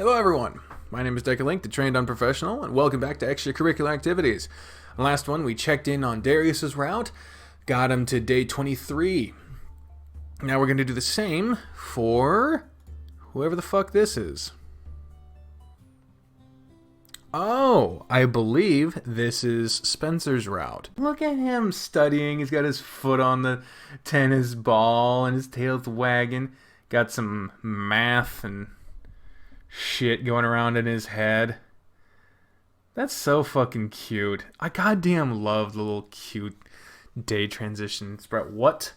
Hello everyone, my name is Decalink, the trained unprofessional, and welcome back to Extracurricular Activities. The last one, we checked in on Darius's route, got him to day 23. Now we're going to do the same for whoever the fuck this is. Oh, I believe this is Spencer's route. Look at him studying. He's got his foot on the tennis ball and his tail's wagging. Got some math and shit going around in his head. That's so fucking cute. I goddamn love the little cute day transitions. Brett, what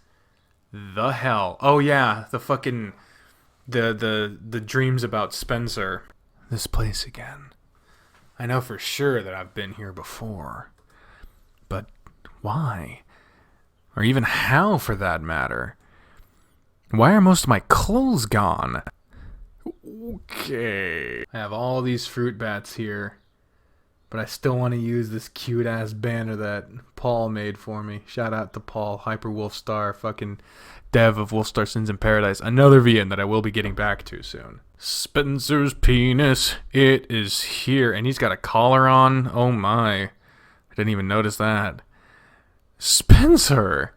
the hell? Oh yeah, the fucking the dreams about Spencer. This place again. I know for sure that I've been here before. But why? Or even how, for that matter? Why are most of my clothes gone? Okay. I have all these fruit bats here, but I still want to use this cute-ass banner that Paul made for me. Shout out to Paul, Hyper Wolfstar, fucking dev of Wolfstar Sins in Paradise. Another VN that I will be getting back to soon. Spencer's penis, it is here. And he's got a collar on. Oh my. I didn't even notice that. Spencer!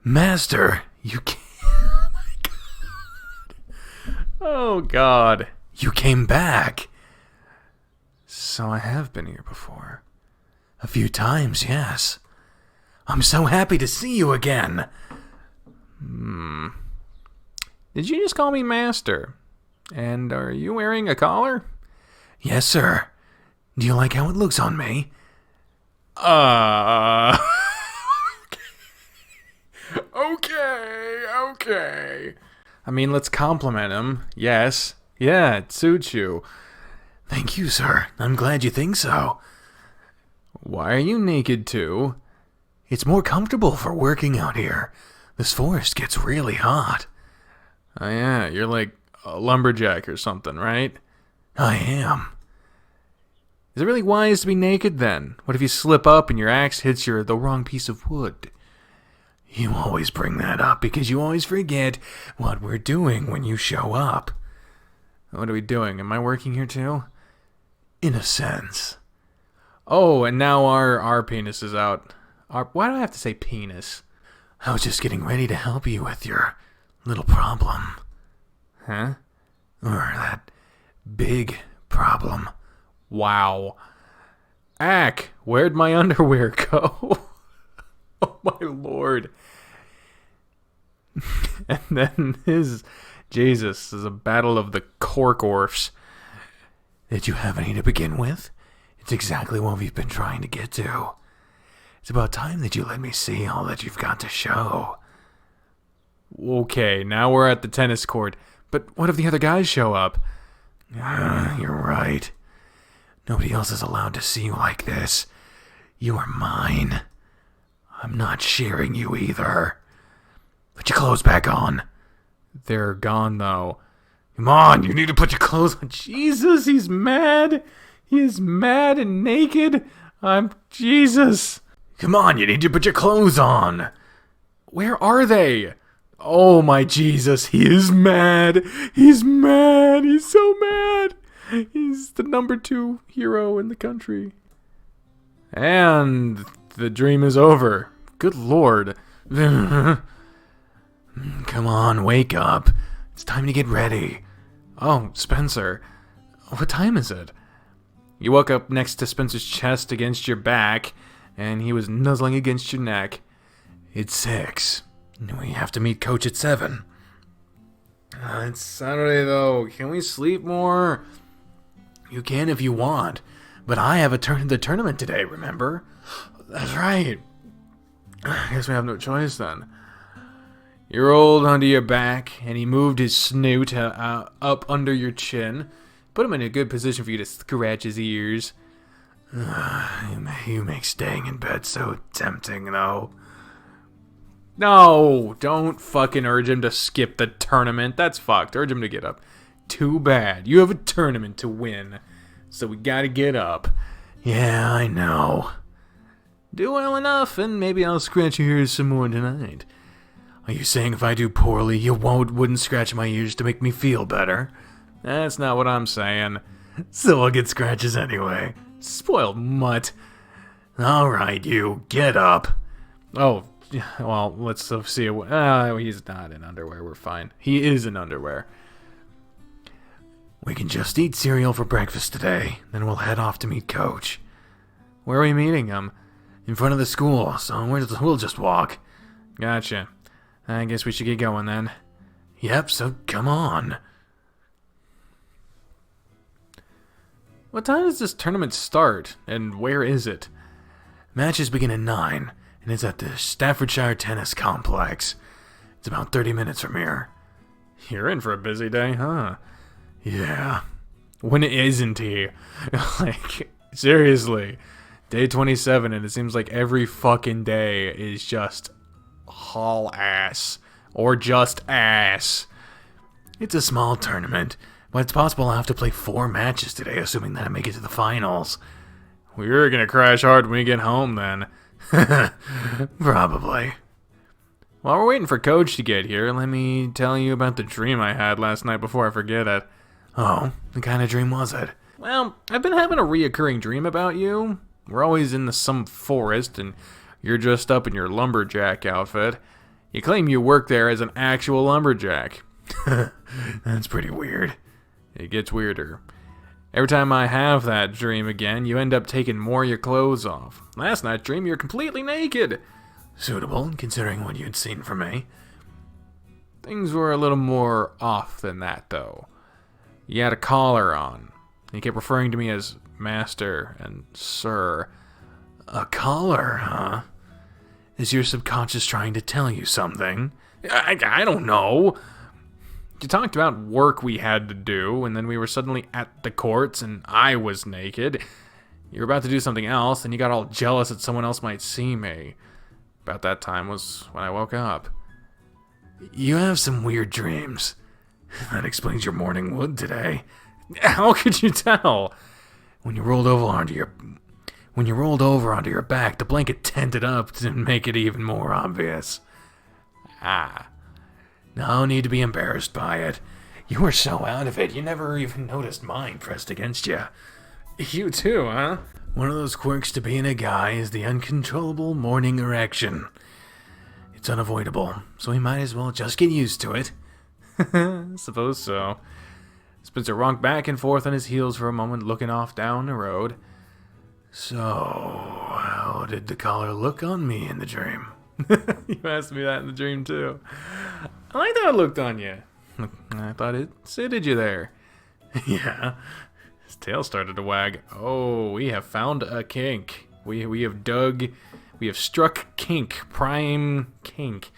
Master, you can't. Oh God, you came back. So I have been here before. A few times, yes. I'm so happy to see you again. Did you just call me Master? And are you wearing a collar? Yes, sir. Do you like how it looks on me? Okay. I mean, let's compliment him. Yes. Yeah, it suits you. Thank you, sir. I'm glad you think so. Why are you naked, too? It's more comfortable for working out here. This forest gets really hot. Oh, yeah, you're like a lumberjack or something, right? I am. Is it really wise to be naked, then? What if you slip up and your axe hits the wrong piece of wood? You always bring that up because you always forget what we're doing when you show up. What are we doing? Am I working here too? In a sense. Oh, and now our penis is out. Why do I have to say penis? I was just getting ready to help you with your little problem. Huh? Or that big problem. Wow. Ack, where'd my underwear go? Oh my lord. And then Jesus is a battle of the cork-orfs. Did you have any to begin with? It's exactly what we've been trying to get to. It's about time that you let me see all that you've got to show. Okay, now we're at the tennis court. But what if the other guys show up? You're right. Nobody else is allowed to see you like this. You are mine. I'm not sharing you either. Put your clothes back on. They're gone, though. Come on, you need to put your clothes on. Jesus, he's mad. He is mad and naked. Jesus. Come on, you need to put your clothes on. Where are they? Oh my Jesus, he is mad. He's mad. He's so mad. He's the number 2 hero in the country. And the dream is over. Good lord. Come on, wake up. It's time to get ready. Oh, Spencer. What time is it? You woke up next to Spencer's chest against your back, and he was nuzzling against your neck. It's 6. We have to meet Coach at 7. It's Saturday, though. Can we sleep more? You can if you want. But I have the tournament today, remember? That's right. I guess we have no choice then. You rolled onto your back, and he moved his snoot up under your chin. Put him in a good position for you to scratch his ears. You make staying in bed so tempting, though. No, don't fucking urge him to skip the tournament. That's fucked. Urge him to get up. Too bad. You have a tournament to win, so we gotta get up. Yeah, I know. Do well enough, and maybe I'll scratch your ears some more tonight. Are you saying if I do poorly, you wouldn't scratch my ears to make me feel better? That's not what I'm saying. So I'll get scratches anyway. Spoiled mutt. Alright, you, get up. Oh, well, let's see. He's not in underwear. We're fine. He is in underwear. We can just eat cereal for breakfast today, then we'll head off to meet Coach. Where are we meeting him? In front of the school, so we'll just walk. Gotcha. I guess we should get going then. Yep, so come on. What time does this tournament start, and where is it? Matches begin at 9, and it's at the Staffordshire Tennis Complex. It's about 30 minutes from here. You're in for a busy day, huh? Yeah. When isn't he? Like, seriously. Day 27, and it seems like every fucking day is just haul ass. Or just ass. It's a small tournament, but it's possible I'll have to play 4 matches today, assuming that I make it to the finals. We're gonna crash hard when we get home, then. Probably. While we're waiting for Coach to get here, let me tell you about the dream I had last night before I forget it. Oh, what kind of dream was it? Well, I've been having a reoccurring dream about you. We're always in some forest, and you're dressed up in your lumberjack outfit. You claim you work there as an actual lumberjack. That's pretty weird. It gets weirder. Every time I have that dream again, you end up taking more of your clothes off. Last night's dream, you're completely naked. Suitable, considering what you'd seen from me. Things were a little more off than that, though. You had a collar on. You kept referring to me as Master and Sir. A collar, huh? Is your subconscious trying to tell you something? I don't know. You talked about work we had to do, and then we were suddenly at the courts, and I was naked. You were about to do something else, and you got all jealous that someone else might see me. About that time was when I woke up. You have some weird dreams. That explains your morning wood today. How could you tell? When you rolled over onto your back, the blanket tented up to make it even more obvious. No need to be embarrassed by it. You were so out of it, you never even noticed mine pressed against you. You too, huh? One of those quirks to being a guy is the uncontrollable morning erection. It's unavoidable, so we might as well just get used to it. Suppose so. Spencer rocked back and forth on his heels for a moment, looking off down the road. So, how did the collar look on me in the dream? You asked me that in the dream, too. I like how it looked on you. I thought it suited you there. Yeah. His tail started to wag. Oh, we have found a kink. We have struck kink. Prime kink.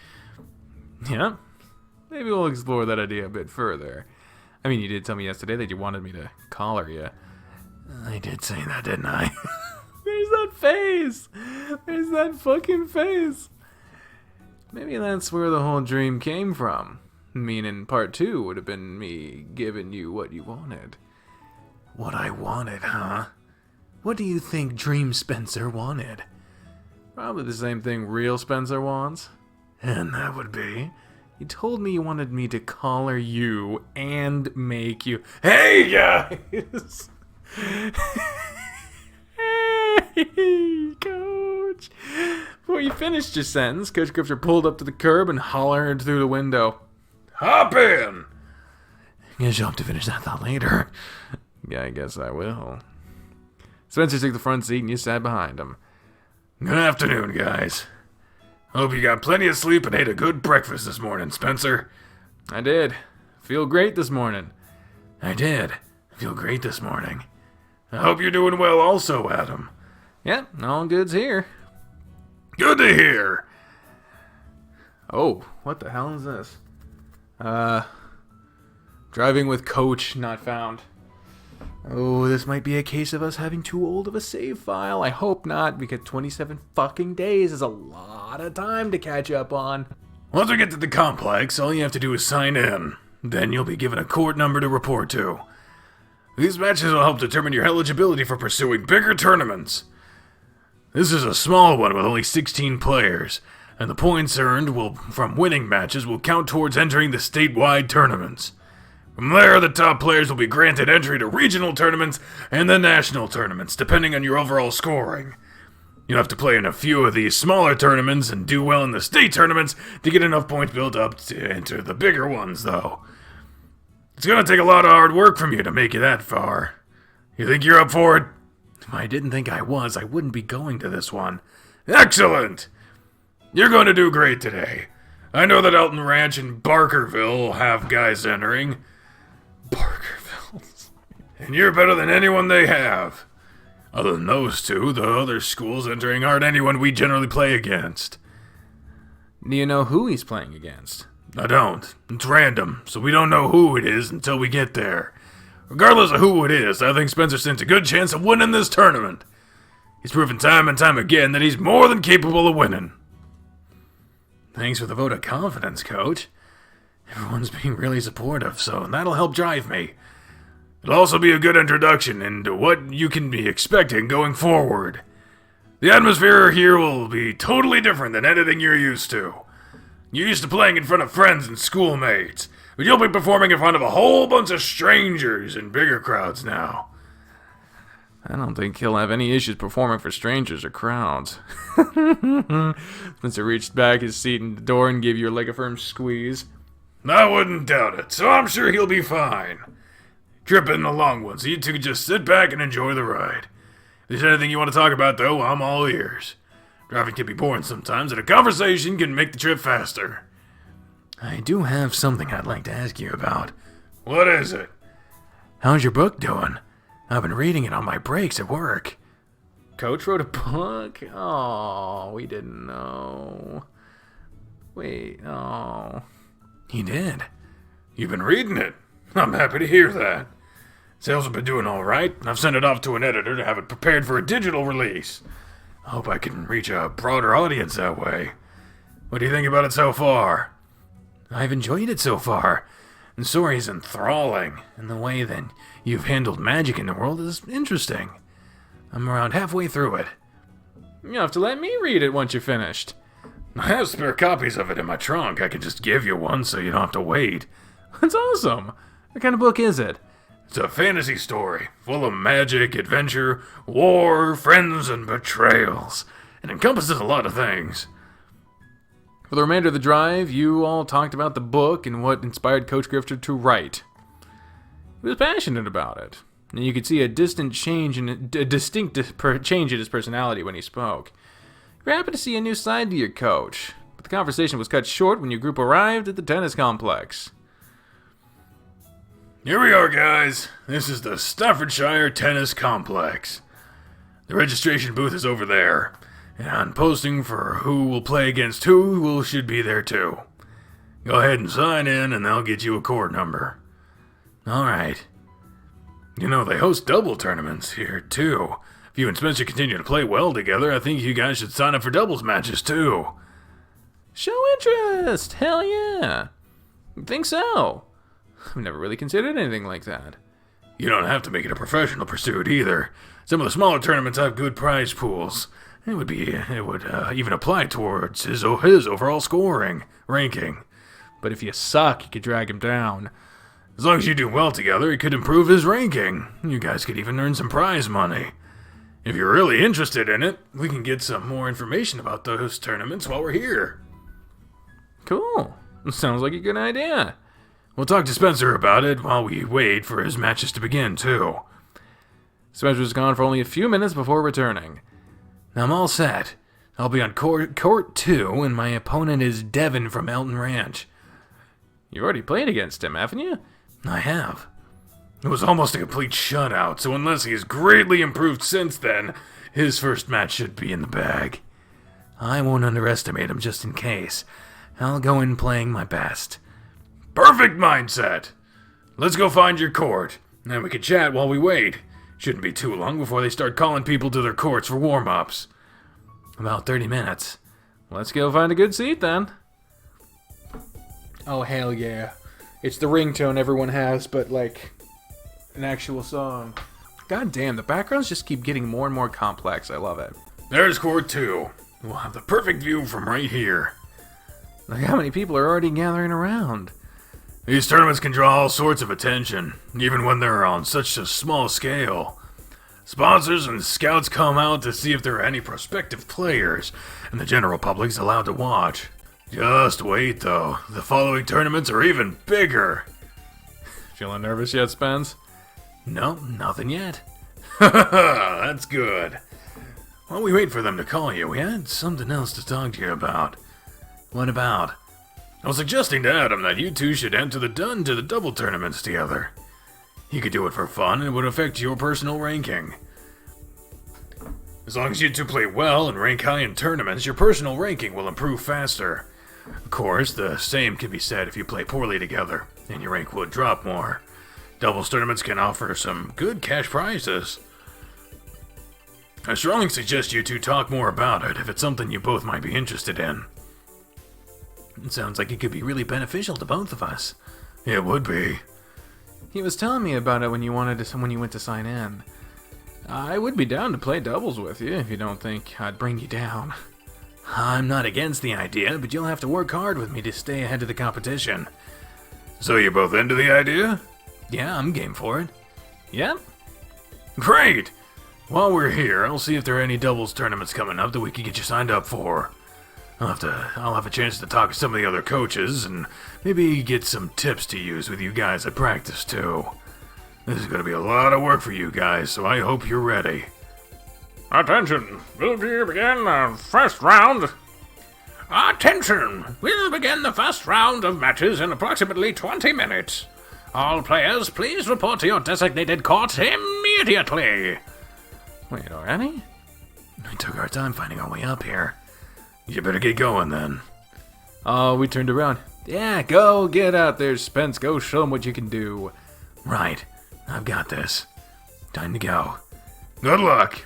Yeah. Maybe we'll explore that idea a bit further. I mean, you did tell me yesterday that you wanted me to collar you. I did say that, didn't I? There's that face! There's that fucking face! Maybe that's where the whole dream came from. Meaning part 2 would have been me giving you what you wanted. What I wanted, huh? What do you think Dream Spencer wanted? Probably the same thing real Spencer wants. And that would be... You told me you wanted me to collar you and make you... Hey, guys! Hey, Coach! Before you finished your sentence, Coach Grifter pulled up to the curb and hollered through the window. Hop in! Guess you'll have to finish that thought later. Yeah, I guess I will. Spencer took the front seat and you sat behind him. Good afternoon, guys. Hope you got plenty of sleep and ate a good breakfast this morning, Spencer. I did. Feel great this morning. I did. Feel great this morning. I hope you're doing well also, Adam. Yeah, all good's here. Good to hear. Oh, what the hell is this? Driving with Coach not found. Oh, this might be a case of us having too old of a save file. I hope not, because 27 fucking days is a lot of time to catch up on. Once we get to the complex, all you have to do is sign in. Then you'll be given a court number to report to. These matches will help determine your eligibility for pursuing bigger tournaments. This is a small one with only 16 players, and the points earned from winning matches will count towards entering the statewide tournaments. From there, the top players will be granted entry to regional tournaments and the national tournaments, depending on your overall scoring. You'll have to play in a few of these smaller tournaments and do well in the state tournaments to get enough points built up to enter the bigger ones, though. It's gonna take a lot of hard work from you to make it that far. You think you're up for it? If I didn't think I was, I wouldn't be going to this one. Excellent! You're going to do great today. I know that Elton Ranch and Barkerville will have guys entering. Barkerville. And you're better than anyone they have. Other than those two, the other schools entering aren't anyone we generally play against. Do you know who he's playing against? I don't. It's random, so we don't know who it is until we get there. Regardless of who it is, I think Spencer stands a good chance of winning this tournament. He's proven time and time again that he's more than capable of winning. Thanks for the vote of confidence, Coach. Everyone's being really supportive, so that'll help drive me. It'll also be a good introduction into what you can be expecting going forward. The atmosphere here will be totally different than anything you're used to. You're used to playing in front of friends and schoolmates, but you'll be performing in front of a whole bunch of strangers in bigger crowds now. I don't think he'll have any issues performing for strangers or crowds. Spencer reached back his seat in the door and gave your leg a firm squeeze. I wouldn't doubt it, so I'm sure he'll be fine. Trip isn't a long one, so you two can just sit back and enjoy the ride. If there's anything you want to talk about, though, I'm all ears. Driving can be boring sometimes, and a conversation can make the trip faster. I do have something I'd like to ask you about. What is it? How's your book doing? I've been reading it on my breaks at work. Coach wrote a book? Oh, we didn't know. Wait, oh. He did. You've been reading it. I'm happy to hear that. Sales have been doing all right. I've sent it off to an editor to have it prepared for a digital release. I hope I can reach a broader audience that way. What do you think about it so far? I've enjoyed it so far. The story is enthralling, and the way that you've handled magic in the world is interesting. I'm around halfway through it. You'll have to let me read it once you're finished. I have spare copies of it in my trunk. I can just give you one so you don't have to wait. That's awesome. What kind of book is it? It's a fantasy story, full of magic, adventure, war, friends, and betrayals. It encompasses a lot of things. For the remainder of the drive, you all talked about the book and what inspired Coach Grifter to write. He was passionate about it, and you could see a distinct change in his personality when he spoke. You were happy to see a new side to your coach, but the conversation was cut short when your group arrived at the tennis complex. Here we are, guys. This is the Staffordshire Tennis Complex. The registration booth is over there, and posting for who will play against who should be there too. Go ahead and sign in, and they'll get you a court number. All right. You know, they host double tournaments here, too. If you and Spencer continue to play well together, I think you guys should sign up for doubles matches, too. Show interest! Hell yeah! Think so? I've never really considered anything like that. You don't have to make it a professional pursuit, either. Some of the smaller tournaments have good prize pools. It would even apply towards his overall ranking. But if you suck, you could drag him down. As long as you do well together, it could improve his ranking. You guys could even earn some prize money. If you're really interested in it, we can get some more information about those tournaments while we're here. Cool. Sounds like a good idea. We'll talk to Spencer about it while we wait for his matches to begin, too. Spencer was gone for only a few minutes before returning. I'm all set. I'll be on court 2, and my opponent is Devin from Elton Ranch. You've already played against him, haven't you? I have. It was almost a complete shutout, so unless he's greatly improved since then, his first match should be in the bag. I won't underestimate him just in case. I'll go in playing my best. Perfect mindset! Let's go find your court, and then we can chat while we wait. Shouldn't be too long before they start calling people to their courts for warm-ups. About 30 minutes. Let's go find a good seat, then. Oh, hell yeah. It's the ringtone everyone has, but, like, an actual song. God damn, the backgrounds just keep getting more and more complex. I love it. There's court 2. We'll have the perfect view from right here. Look how many people are already gathering around. These tournaments can draw all sorts of attention, even when they're on such a small scale. Sponsors and scouts come out to see if there are any prospective players, and the general public's allowed to watch. Just wait, though. The following tournaments are even bigger. Feeling nervous yet, Spence? No, nothing yet. That's good. While we wait for them to call you, we had something else to talk to you about. What about? I was suggesting to Adam that you two should enter the double tournaments together. He could do it for fun and it would affect your personal ranking. As long as you two play well and rank high in tournaments, your personal ranking will improve faster. Of course, the same can be said if you play poorly together, and your rank would drop more. Doubles tournaments can offer some good cash prizes. I strongly suggest you two talk more about it if it's something you both might be interested in. It sounds like it could be really beneficial to both of us. It would be. He was telling me about it when you went to sign in. I would be down to play doubles with you if you don't think I'd bring you down. I'm not against the idea, but you'll have to work hard with me to stay ahead of the competition. So you're both into the idea? Yeah, I'm game for it. Yep. Great! While we're here, I'll see if there are any doubles tournaments coming up that we can get you signed up for. I'll have a chance to talk to some of the other coaches and maybe get some tips to use with you guys at practice too. This is going to be a lot of work for you guys, so I hope you're ready. Attention, will you begin the first round? Attention, we'll begin the first round of matches in approximately 20 minutes. All players, please report to your designated court immediately. Wait, already? We took our time finding our way up here. You better get going then. Oh, we turned around. Yeah, go get out there, Spence. Go show them what you can do. Right. I've got this. Time to go. Good luck.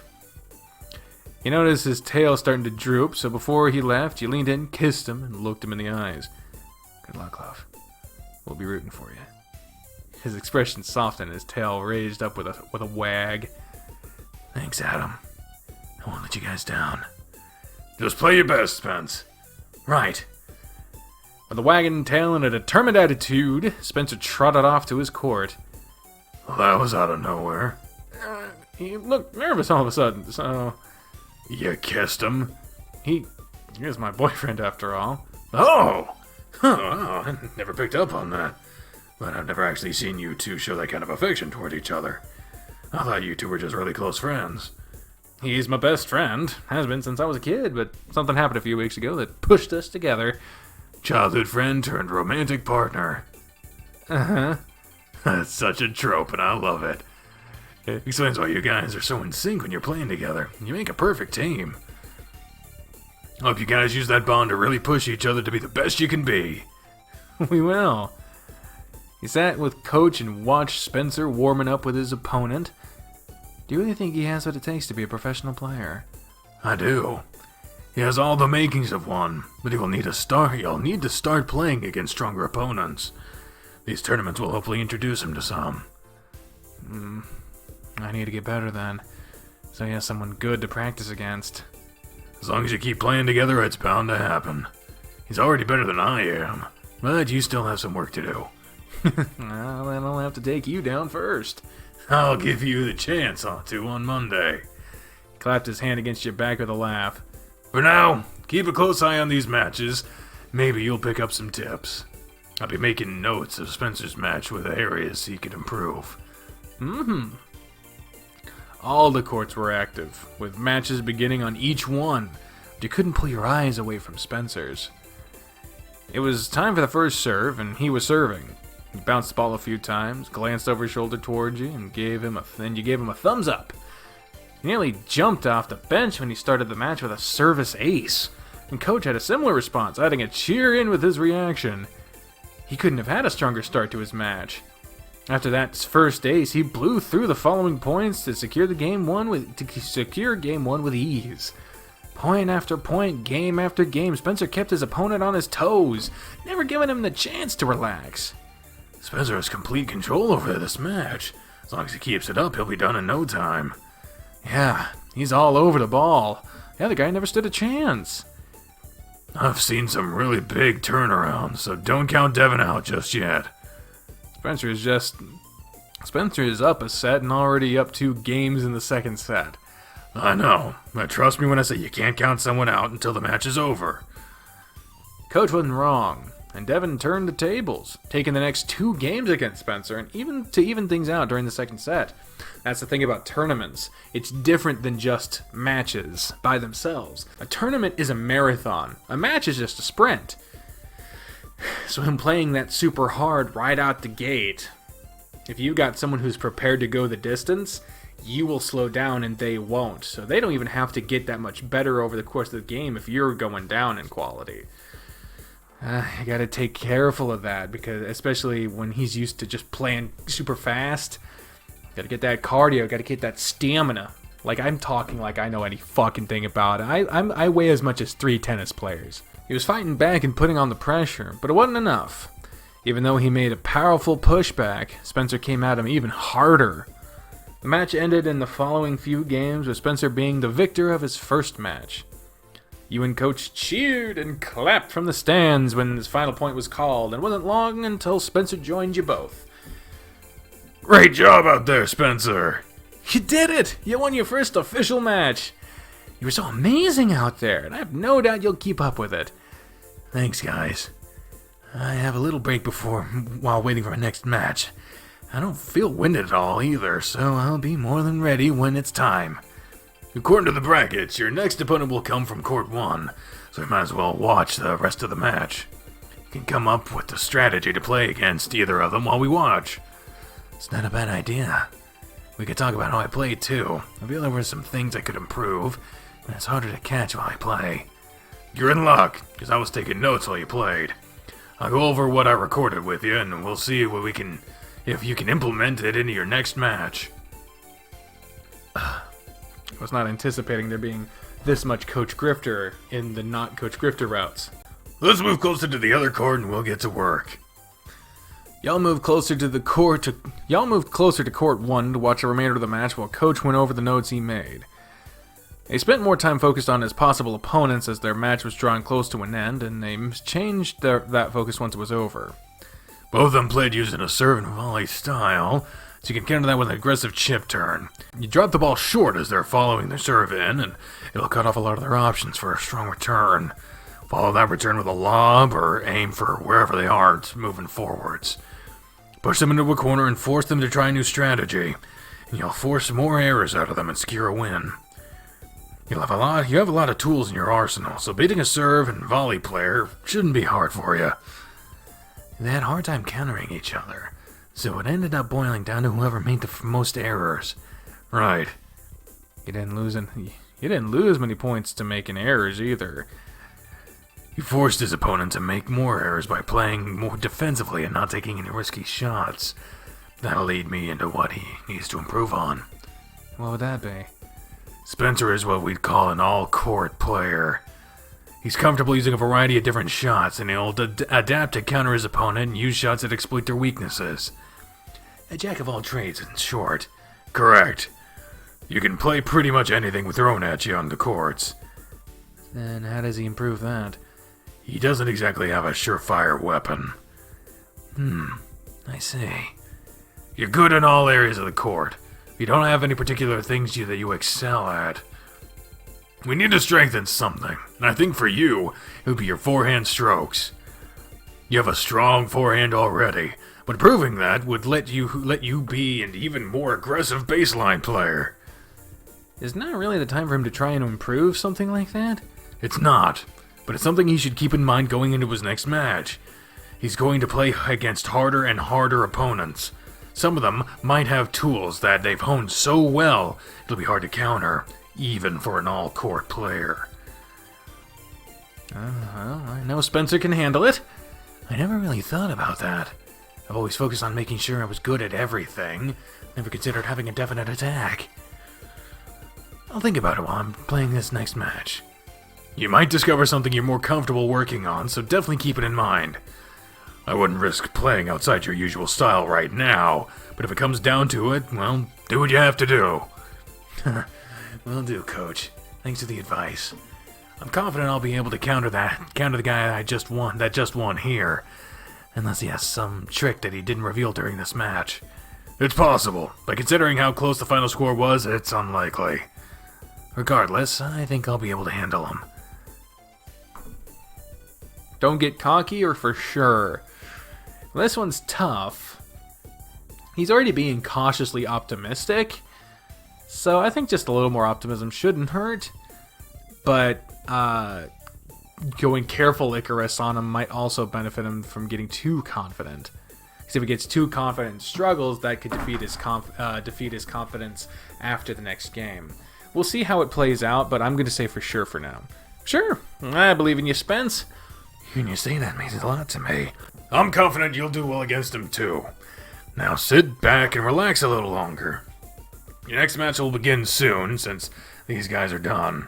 You noticed his tail starting to droop, so before he left, you leaned in, kissed him, and looked him in the eyes. Good luck, love. We'll be rooting for you. His expression softened, his tail raised up with a wag. Thanks, Adam. I won't let you guys down. Just play your best, Spence. Right. With a wagging tail and a determined attitude, Spencer trotted off to his court. Well, that was out of nowhere. He looked nervous all of a sudden, so... You kissed him? He is my boyfriend, after all. Oh! I never picked up on that. But I've never actually seen you two show that kind of affection toward each other. I thought you two were just really close friends. He's my best friend. Has been since I was a kid, but something happened a few weeks ago that pushed us together. Childhood friend turned romantic partner. Uh-huh. That's such a trope, and I love it. It explains why you guys are so in sync when you're playing together. You make a perfect team. Hope you guys use that bond to really push each other to be the best you can be. We will. He sat with Coach and watched Spencer warming up with his opponent. Do you really think he has what it takes to be a professional player? I do. He has all the makings of one, but he'll need to start playing against stronger opponents. These tournaments will hopefully introduce him to some. I need to get better then, so he has someone good to practice against. As long as you keep playing together, it's bound to happen. He's already better than I am, but you still have some work to do. Well, then I'll have to take you down first. I'll give you the chance to on Monday. He clapped his hand against your back with a laugh. For now, keep a close eye on these matches. Maybe you'll pick up some tips. I'll be making notes of Spencer's match with areas he could improve. All the courts were active, with matches beginning on each one, but you couldn't pull your eyes away from Spencer's. It was time for the first serve, and he was serving. He bounced the ball a few times, glanced over his shoulder towards you, and you gave him a thumbs up. He nearly jumped off the bench when he started the match with a service ace, and Coach had a similar response, adding a cheer in with his reaction. He couldn't have had a stronger start to his match. After that first ace, he blew through the following points to secure game one with ease. Point after point, game after game, Spencer kept his opponent on his toes, never giving him the chance to relax. Spencer has complete control over this match. As long as he keeps it up, he'll be done in no time. Yeah, he's all over the ball. The other guy never stood a chance. I've seen some really big turnarounds, so don't count Devin out just yet. Spencer is up a set and already up 2 games in the second set. I know, but trust me when I say you can't count someone out until the match is over. Coach wasn't wrong, and Devin turned the tables, taking the next 2 games against Spencer, and even things out during the second set. That's the thing about tournaments. It's different than just matches by themselves. A tournament is a marathon. A match is just a sprint. So him playing that super hard right out the gate, if you've got someone who's prepared to go the distance, you will slow down and they won't. So they don't even have to get that much better over the course of the game if you're going down in quality. You gotta take careful of that, because especially when he's used to just playing super fast, gotta get that cardio, gotta get that stamina. Like, I'm talking like I know any fucking thing about it. I weigh as much as 3 tennis players. He was fighting back and putting on the pressure, but it wasn't enough. Even though he made a powerful pushback, Spencer came at him even harder. The match ended in the following few games, with Spencer being the victor of his first match. You and Coach cheered and clapped from the stands when his final point was called, and it wasn't long until Spencer joined you both. Great job out there, Spencer. You did it! You won your first official match. You were so amazing out there, and I have no doubt you'll keep up with it. Thanks, guys. I have a little break while waiting for my next match. I don't feel winded at all either, so I'll be more than ready when it's time. According to the brackets, your next opponent will come from Court 1, so you might as well watch the rest of the match. You can come up with a strategy to play against either of them while we watch. It's not a bad idea. We could talk about how I played too. I feel there were some things I could improve, and it's harder to catch while I play. You're in luck, because I was taking notes while you played. I'll go over what I recorded with you, and we'll see if you can implement it into your next match. I was not anticipating there being this much Coach Grifter in the not Coach Grifter routes. Let's move closer to the other court and we'll get to work. Y'all moved closer to Court 1 to watch the remainder of the match while Coach went over the notes he made. They spent more time focused on his possible opponents as their match was drawing close to an end, and they changed that focus once it was over. Both of them played using a serve and volley style, so you can counter that with an aggressive chip turn. You drop the ball short as they're following their serve in, and it'll cut off a lot of their options for a strong return. Follow that return with a lob, or aim for wherever they are moving forwards. Push them into a corner and force them to try a new strategy, and you'll force more errors out of them and secure a win. You have a lot of tools in your arsenal, so beating a serve and volley player shouldn't be hard for you. They had a hard time countering each other, so it ended up boiling down to whoever made the most errors. Right. You didn't lose many points to making errors either. He forced his opponent to make more errors by playing more defensively and not taking any risky shots. That'll lead me into what he needs to improve on. What would that be? Spencer is what we'd call an all-court player. He's comfortable using a variety of different shots, and he'll adapt to counter his opponent and use shots that exploit their weaknesses. A jack of all trades, in short. Correct. You can play pretty much anything thrown at you on the courts. Then how does he improve that? He doesn't exactly have a surefire weapon. I see. You're good in all areas of the court. You don't have any particular things that you excel at. We need to strengthen something, and I think for you, it would be your forehand strokes. You have a strong forehand already, but improving that would let you be an even more aggressive baseline player. Is not really the time for him to try and improve something like that? It's not, but it's something he should keep in mind going into his next match. He's going to play against harder and harder opponents. Some of them might have tools that they've honed so well, it'll be hard to counter, even for an all-court player. Well, I know Spencer can handle it. I never really thought about that. I've always focused on making sure I was good at everything. Never considered having a definite attack. I'll think about it while I'm playing this next match. You might discover something you're more comfortable working on, so definitely keep it in mind. I wouldn't risk playing outside your usual style right now, but if it comes down to it, well, do what you have to do. Will do, Coach. Thanks for the advice. I'm confident I'll be able to counter the guy that just won here. Unless he has some trick that he didn't reveal during this match. It's possible, but considering how close the final score was, it's unlikely. Regardless, I think I'll be able to handle him. Don't get cocky or for sure. This one's tough. He's already being cautiously optimistic, so I think just a little more optimism shouldn't hurt. But going careful Icarus on him might also benefit him from getting too confident. Because if he gets too confident and struggles, that could defeat his confidence after the next game. We'll see how it plays out, but I'm going to say for sure for now. Sure, I believe in you, Spence. Hearing you say that means a lot to me. I'm confident you'll do well against him too. Now sit back and relax a little longer. Your next match will begin soon, since these guys are done.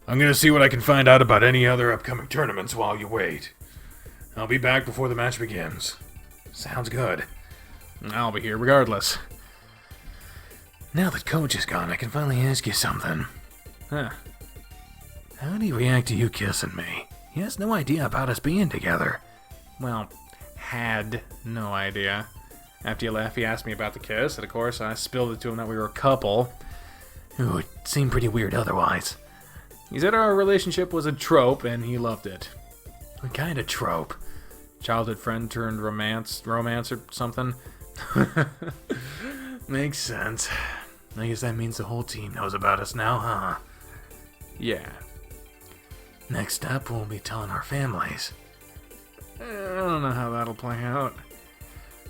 I'm gonna see what I can find out about any other upcoming tournaments while you wait. I'll be back before the match begins. Sounds good. I'll be here regardless. Now that Coach is gone, I can finally ask you something. Huh. How do you react to you kissing me? He has no idea about us being together. Well, had no idea. After you left, he asked me about the kiss, and of course I spilled it to him that we were a couple. Ooh, it seemed pretty weird otherwise. He said our relationship was a trope, and he loved it. What kind of trope? Childhood friend turned romance or something. Makes sense. I guess that means the whole team knows about us now, huh? Yeah. Next up, we'll be telling our families. I don't know how that'll play out.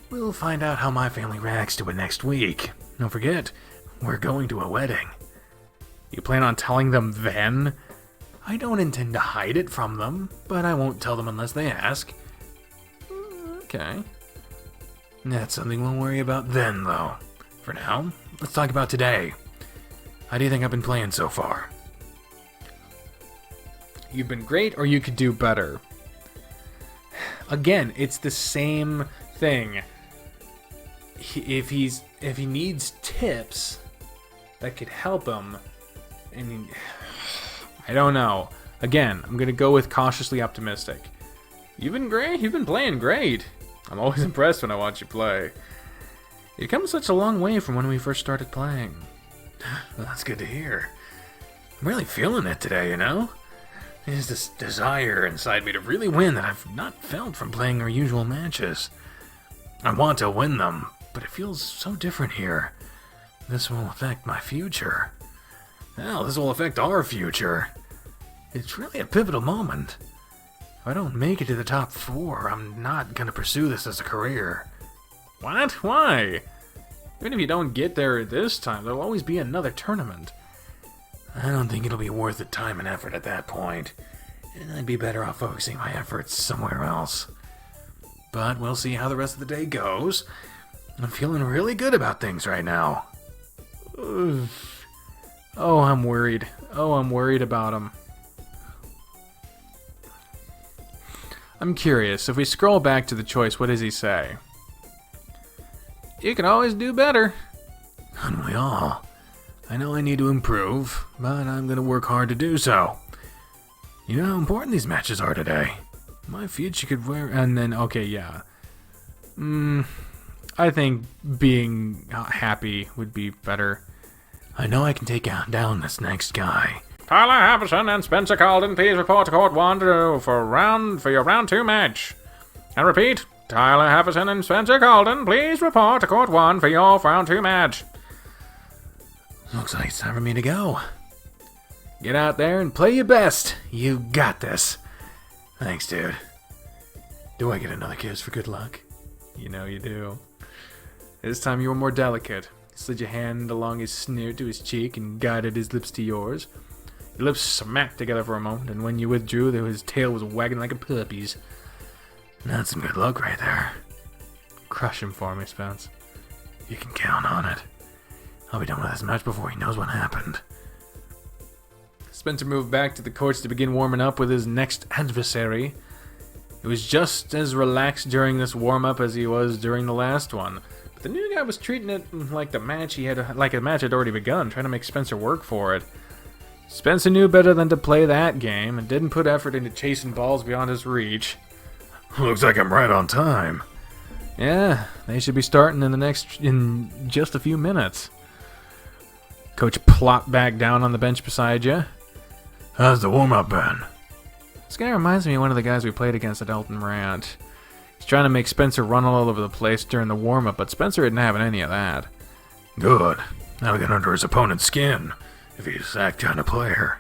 We'll find out how my family reacts to it next week. Don't forget, we're going to a wedding. You plan on telling them then? I don't intend to hide it from them, but I won't tell them unless they ask. Okay. That's something we'll worry about then, though. For now, let's talk about today. How do you think I've been playing so far? You've been great, or you could do better. Again, it's the same thing. If he needs tips that could help him, I don't know. Again, I'm gonna go with cautiously optimistic. You've been great. You've been playing great. I'm always impressed when I watch you play. You've come such a long way from when we first started playing. Well, that's good to hear. I'm really feeling it today, you know? There's this desire inside me to really win that I've not felt from playing our usual matches. I want to win them, but it feels so different here. This will affect my future. Hell, this will affect our future. It's really a pivotal moment. If I don't make it to the top 4, I'm not going to pursue this as a career. What? Why? Even if you don't get there this time, there'll always be another tournament. I don't think it'll be worth the time and effort at that point, and I'd be better off focusing my efforts somewhere else. But we'll see how the rest of the day goes. I'm feeling really good about things right now. Ugh. Oh, I'm worried. Oh, I'm worried about him. I'm curious, if we scroll back to the choice, what does he say? You can always do better. Couldn't we all? I know I need to improve, but I'm going to work hard to do so. You know how important these matches are today. My future could wear... And then, okay, yeah. I think being happy would be better. I know I can take down this next guy. Tyler Havison and Spencer Calden, please report to Court 1 for your round 2 match. And repeat, Tyler Havison and Spencer Calden, please report to Court 1 for your round 2 match. Looks like it's time for me to go. Get out there and play your best. You got this. Thanks, dude. Do I get another kiss for good luck? You know you do. This time you were more delicate. You slid your hand along his snoot to his cheek and guided his lips to yours. Your lips smacked together for a moment, and when you withdrew, his tail was wagging like a puppy's. That's some good luck right there. Crush him for me, Spence. You can count on it. I'll be done with this match before he knows what happened. Spencer moved back to the courts to begin warming up with his next adversary. He was just as relaxed during this warm-up as he was during the last one. But the new guy was treating it like a match had already begun, trying to make Spencer work for it. Spencer knew better than to play that game and didn't put effort into chasing balls beyond his reach. Looks like I'm right on time. Yeah, they should be starting in just a few minutes. Coach plopped back down on the bench beside you. How's the warm-up been? This guy reminds me of one of the guys we played against at Elton Ranch. He's trying to make Spencer run all over the place during the warm-up, but Spencer isn't having any of that. Good. Now get under his opponent's skin, if he's that kind of player.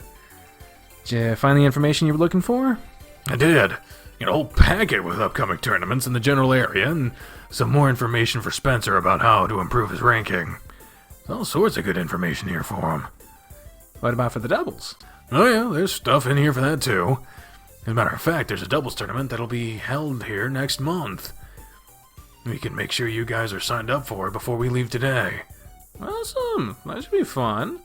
Did you find the information you were looking for? I did. A whole packet with upcoming tournaments in the general area, and some more information for Spencer about how to improve his ranking. All sorts of good information here for him. What about for the doubles? Oh yeah, there's stuff in here for that too. As a matter of fact, there's a doubles tournament that'll be held here next month. We can make sure you guys are signed up for it before we leave today. Awesome. That should be fun.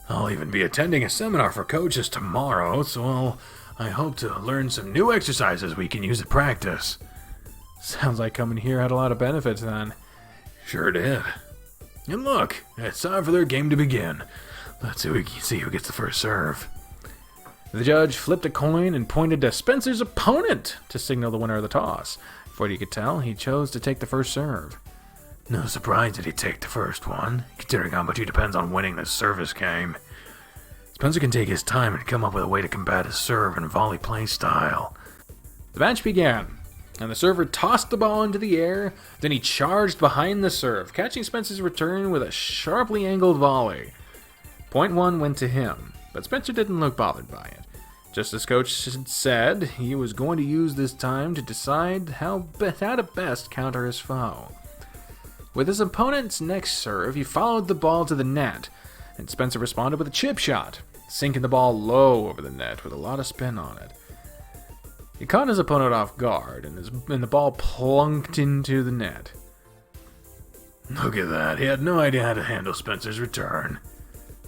I'll even be attending a seminar for coaches tomorrow, so I hope to learn some new exercises we can use at practice. Sounds like coming here had a lot of benefits then. Sure did. And look, it's time for their game to begin. Let's see who gets the first serve. The judge flipped a coin and pointed to Spencer's opponent to signal the winner of the toss. For what you could tell, he chose to take the first serve. No surprise that he'd take the first one, considering how much he depends on winning this service game. Spencer can take his time and come up with a way to combat his serve and volley play style. The match began, and the server tossed the ball into the air, then he charged behind the serve, catching Spencer's return with a sharply angled volley. Point 1 went to him, but Spencer didn't look bothered by it. Just as Coach had said, he was going to use this time to decide how to best counter his foe. With his opponent's next serve, he followed the ball to the net, and Spencer responded with a chip shot, sinking the ball low over the net with a lot of spin on it. He caught his opponent off guard, and the ball plunked into the net. Look at that, he had no idea how to handle Spencer's return.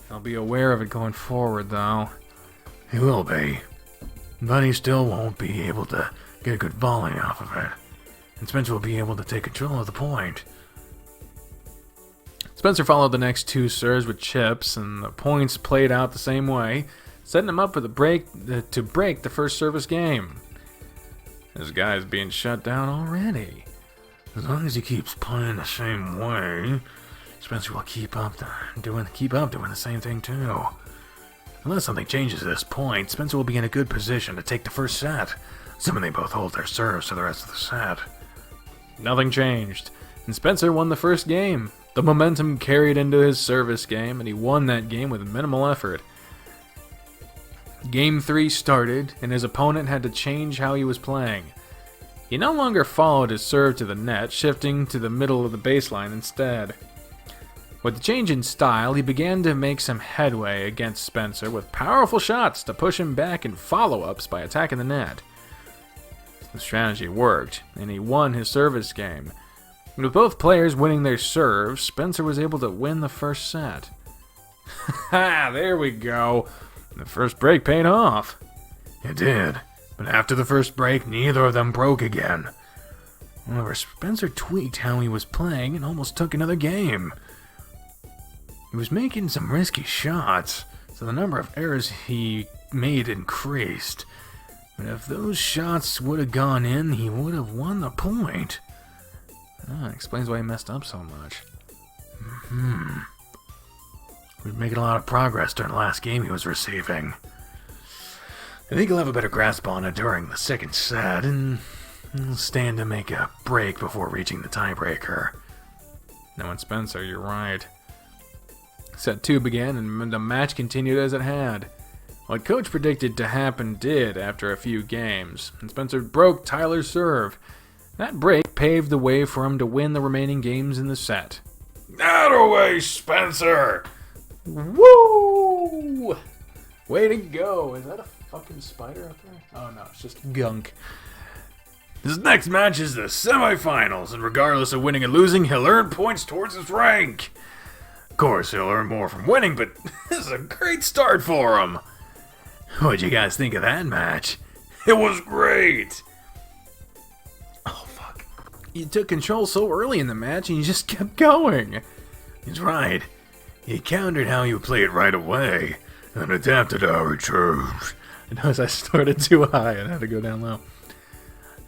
I'll be aware of it going forward, though. He will be, but he still won't be able to get a good volley off of it, and Spencer will be able to take control of the point. Spencer followed the next two serves with chips, and the points played out the same way, setting him up for to break the first service game. This guy's being shut down already. As long as he keeps playing the same way, Spencer will keep up doing the same thing too. Unless something changes at this point, Spencer will be in a good position to take the first set, assuming they both hold their serves for the rest of the set. Nothing changed, and Spencer won the first game. The momentum carried into his service game, and he won that game with minimal effort. Game 3 started, and his opponent had to change how he was playing. He no longer followed his serve to the net, shifting to the middle of the baseline instead. With the change in style, he began to make some headway against Spencer with powerful shots to push him back and follow-ups by attacking the net. The strategy worked, and he won his service game. And with both players winning their serves, Spencer was able to win the first set. Ha! There we go. The first break paid off. It did, but after the first break, neither of them broke again. However, Spencer tweaked how he was playing and almost took another game. He was making some risky shots, so the number of errors he made increased. But if those shots would have gone in, he would have won the point. Explains why he messed up so much. We were making a lot of progress during the last game he was receiving. I think he'll have a better grasp on it during the second set, and he'll stand to make a break before reaching the tiebreaker. Now, in Spencer, you're right. Set 2 began, and the match continued as it had. What Coach predicted to happen did after a few games, and Spencer broke Tyler's serve. That break paved the way for him to win the remaining games in the set. Out of the way, Spencer! Woo! Way to go. Is that a fucking spider up there? Oh no, it's just gunk. This next match is the semifinals, and regardless of winning or losing, he'll earn points towards his rank. Of course, he'll earn more from winning, but this is a great start for him. What'd you guys think of that match? It was great! Oh, fuck. You took control so early in the match, and you just kept going. He's right. He countered how you play it right away, and adapted our returns. I noticed I started too high and had to go down low.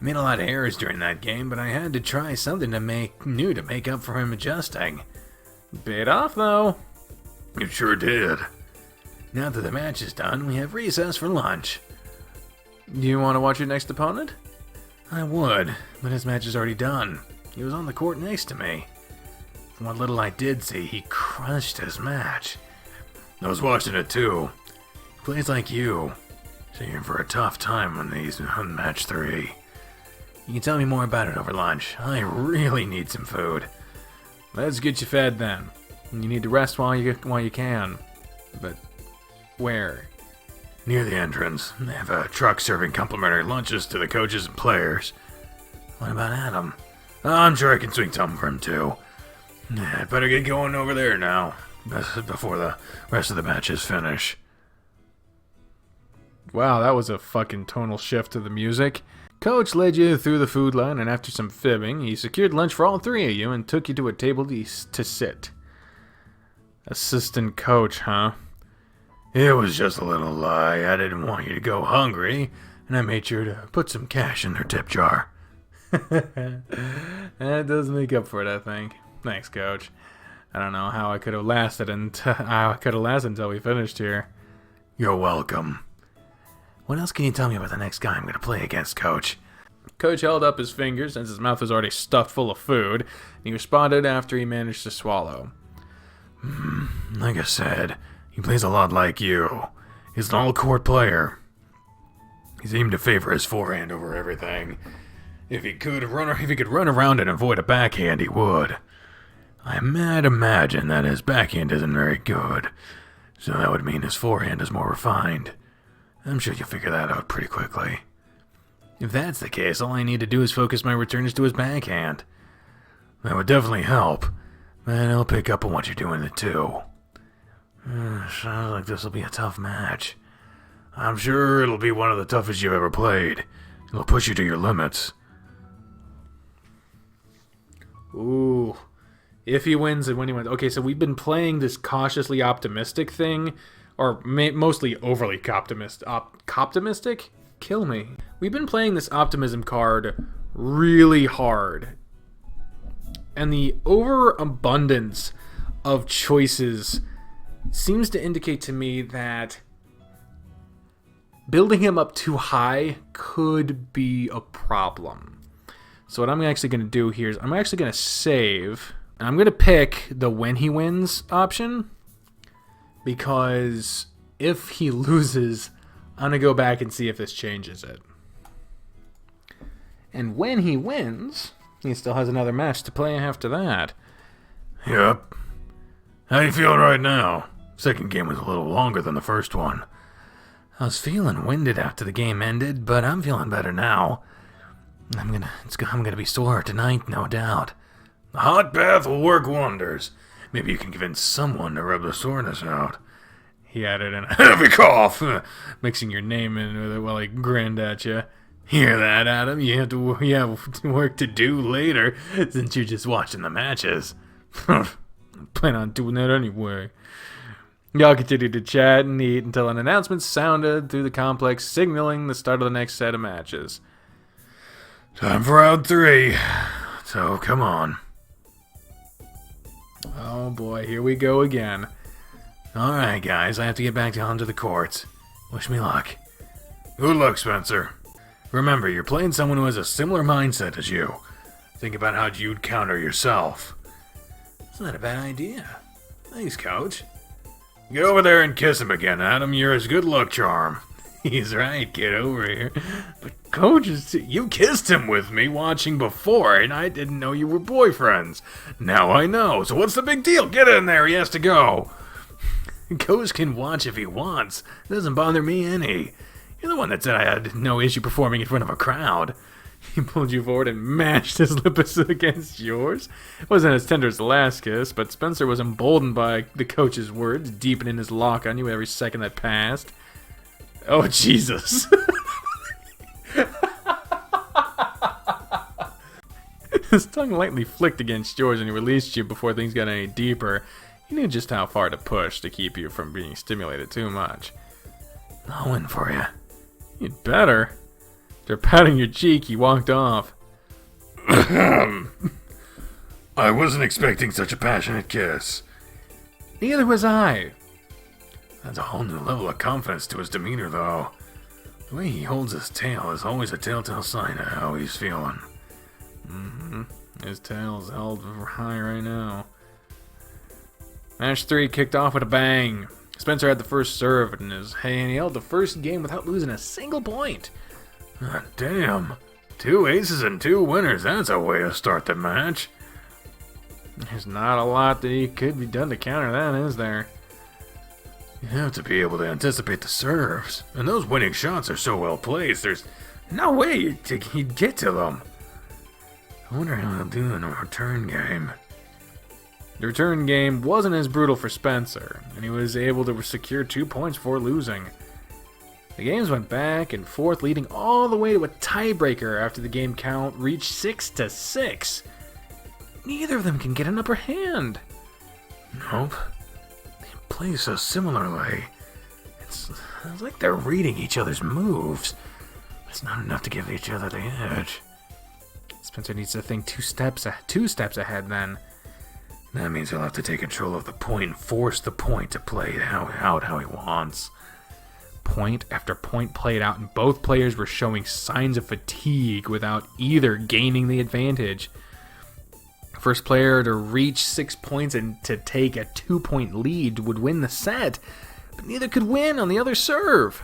Made a lot of errors during that game, but I had to try something to make up for him adjusting. Paid off, though. You sure did. Now that the match is done, we have recess for lunch. Do you want to watch your next opponent? I would, but his match is already done. He was on the court next to me. From what little I did see, he crushed his match. I was watching it too. He plays like you, so you're in for a tough time on match 3. You can tell me more about it over lunch. I really need some food. Let's get you fed then. You need to rest while you can. But where? Near the entrance. They have a truck serving complimentary lunches to the coaches and players. What about Adam? I'm sure I can swing something for him too. I'd better get going over there now, before the rest of the matches finish. Wow, that was a fucking tonal shift to the music. Coach led you through the food line, and after some fibbing, he secured lunch for all 3 of you and took you to a table to sit. Assistant coach, huh? It was just a little lie. I didn't want you to go hungry, and I made sure to put some cash in their tip jar. That does make up for it, I think. Thanks, Coach. I don't know how I could have lasted until we finished here. You're welcome. What else can you tell me about the next guy I'm going to play against, Coach? Coach held up his fingers since his mouth was already stuffed full of food, and he responded after he managed to swallow. Like I said, he plays a lot like you. He's an all-court player. He seemed to favor his forehand over everything. If he could run around and avoid a backhand, he would. I might imagine that his backhand isn't very good, so that would mean his forehand is more refined. I'm sure you'll figure that out pretty quickly. If that's the case, all I need to do is focus my returns to his backhand. That would definitely help, but I'll pick up on what you're doing it too. Sounds like this will be a tough match. I'm sure it'll be one of the toughest you've ever played. It'll push you to your limits. Ooh. If he wins and when he wins. Okay, so we've been playing this cautiously optimistic thing, or mostly overly optimistic? Kill me. We've been playing this optimism card really hard. And the overabundance of choices seems to indicate to me that building him up too high could be a problem. So what I'm actually going to do here is I'm actually going to save. I'm going to pick the when he wins option, because if he loses, I'm going to go back and see if this changes it. And when he wins, he still has another match to play after that. Yep. How you feeling right now? Second game was a little longer than the first one. I was feeling winded after the game ended, but I'm feeling better now. I'm gonna be sore tonight, no doubt. The hot bath will work wonders. Maybe you can convince someone to rub the soreness out. He added in a Heavy cough! mixing your name in with it while he grinned at you. Hear that, Adam? You have work to do later, since you're just watching the matches. Plan on doing that anyway. Y'all continued to chat and eat until an announcement sounded through the complex, signaling the start of the next set of matches. Time for round 3. So, come on. Oh boy, here we go again. Alright, guys, I have to get back onto the courts. Wish me luck. Good luck, Spencer. Remember, you're playing someone who has a similar mindset as you. Think about how you'd counter yourself. It's not a bad idea. Thanks, Coach. Get over there and kiss him again, Adam. You're his good luck charm. He's right, get over here. But Coach, you kissed him with me watching before, and I didn't know you were boyfriends. Now I know, so what's the big deal? Get in there, he has to go. Coach can watch if he wants. It doesn't bother me any. You're the one that said I had no issue performing in front of a crowd. He pulled you forward and mashed his lips against yours. It wasn't as tender as the last kiss, but Spencer was emboldened by the coach's words, deepening his lock on you every second that passed. Oh, Jesus. His tongue lightly flicked against yours and he released you before things got any deeper. He knew just how far to push to keep you from being stimulated too much. I'll win for you. You'd better. After patting your cheek, he walked off. I wasn't expecting such a passionate kiss. Neither was I. That's a whole new level of confidence to his demeanor, though. The way he holds his tail is always a telltale sign of how he's feeling. His tail's held high right now. Match 3 kicked off with a bang. Spencer had the first serve in his hand, and he held the first game without losing a single point. God damn. 2 aces and 2 winners. That's a way to start the match. There's not a lot that could be done to counter that, is there? You have to be able to anticipate the serves. And those winning shots are so well placed, there's no way he'd get to them. I wonder how he'll do in a return game. The return game wasn't as brutal for Spencer, and he was able to secure 2 points before losing. The games went back and forth, leading all the way to a tiebreaker after the game count reached 6-6. Neither of them can get an upper hand. Nope. They play so similarly. It's like they're reading each other's moves. It's not enough to give each other the edge. Spencer needs to think two steps ahead then. That means he'll have to take control of the point and force the point to play out how he wants. Point after point played out, and both players were showing signs of fatigue without either gaining the advantage. First player to reach 6 points and to take a 2-point lead would win the set, but neither could win on the other serve.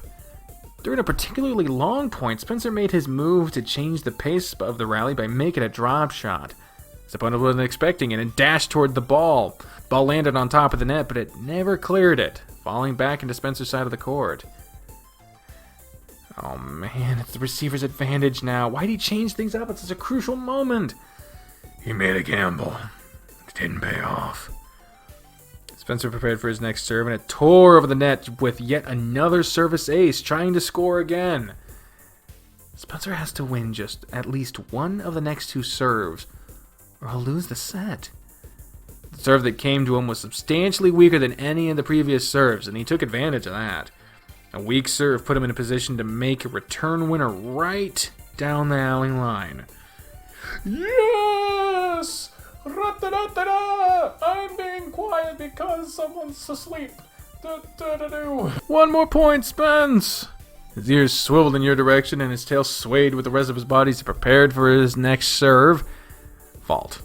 During a particularly long point, Spencer made his move to change the pace of the rally by making a drop shot. His opponent wasn't expecting it and dashed toward the ball. Ball landed on top of the net, but it never cleared it, falling back into Spencer's side of the court. Oh man, it's the receiver's advantage now. Why'd he change things up at such a crucial moment? He made a gamble. It didn't pay off. Spencer prepared for his next serve, and it tore over the net with yet another service ace, trying to score again. Spencer has to win just at least one of the next 2 serves, or he'll lose the set. The serve that came to him was substantially weaker than any of the previous serves, and he took advantage of that. A weak serve put him in a position to make a return winner right down the alley line. Yes! Ra-da-da-da-da! I'm being quiet because someone's asleep. Da-da-da-do. 1 more point, Spence! His ears swiveled in your direction and his tail swayed with the rest of his body as he prepared for his next serve. Fault.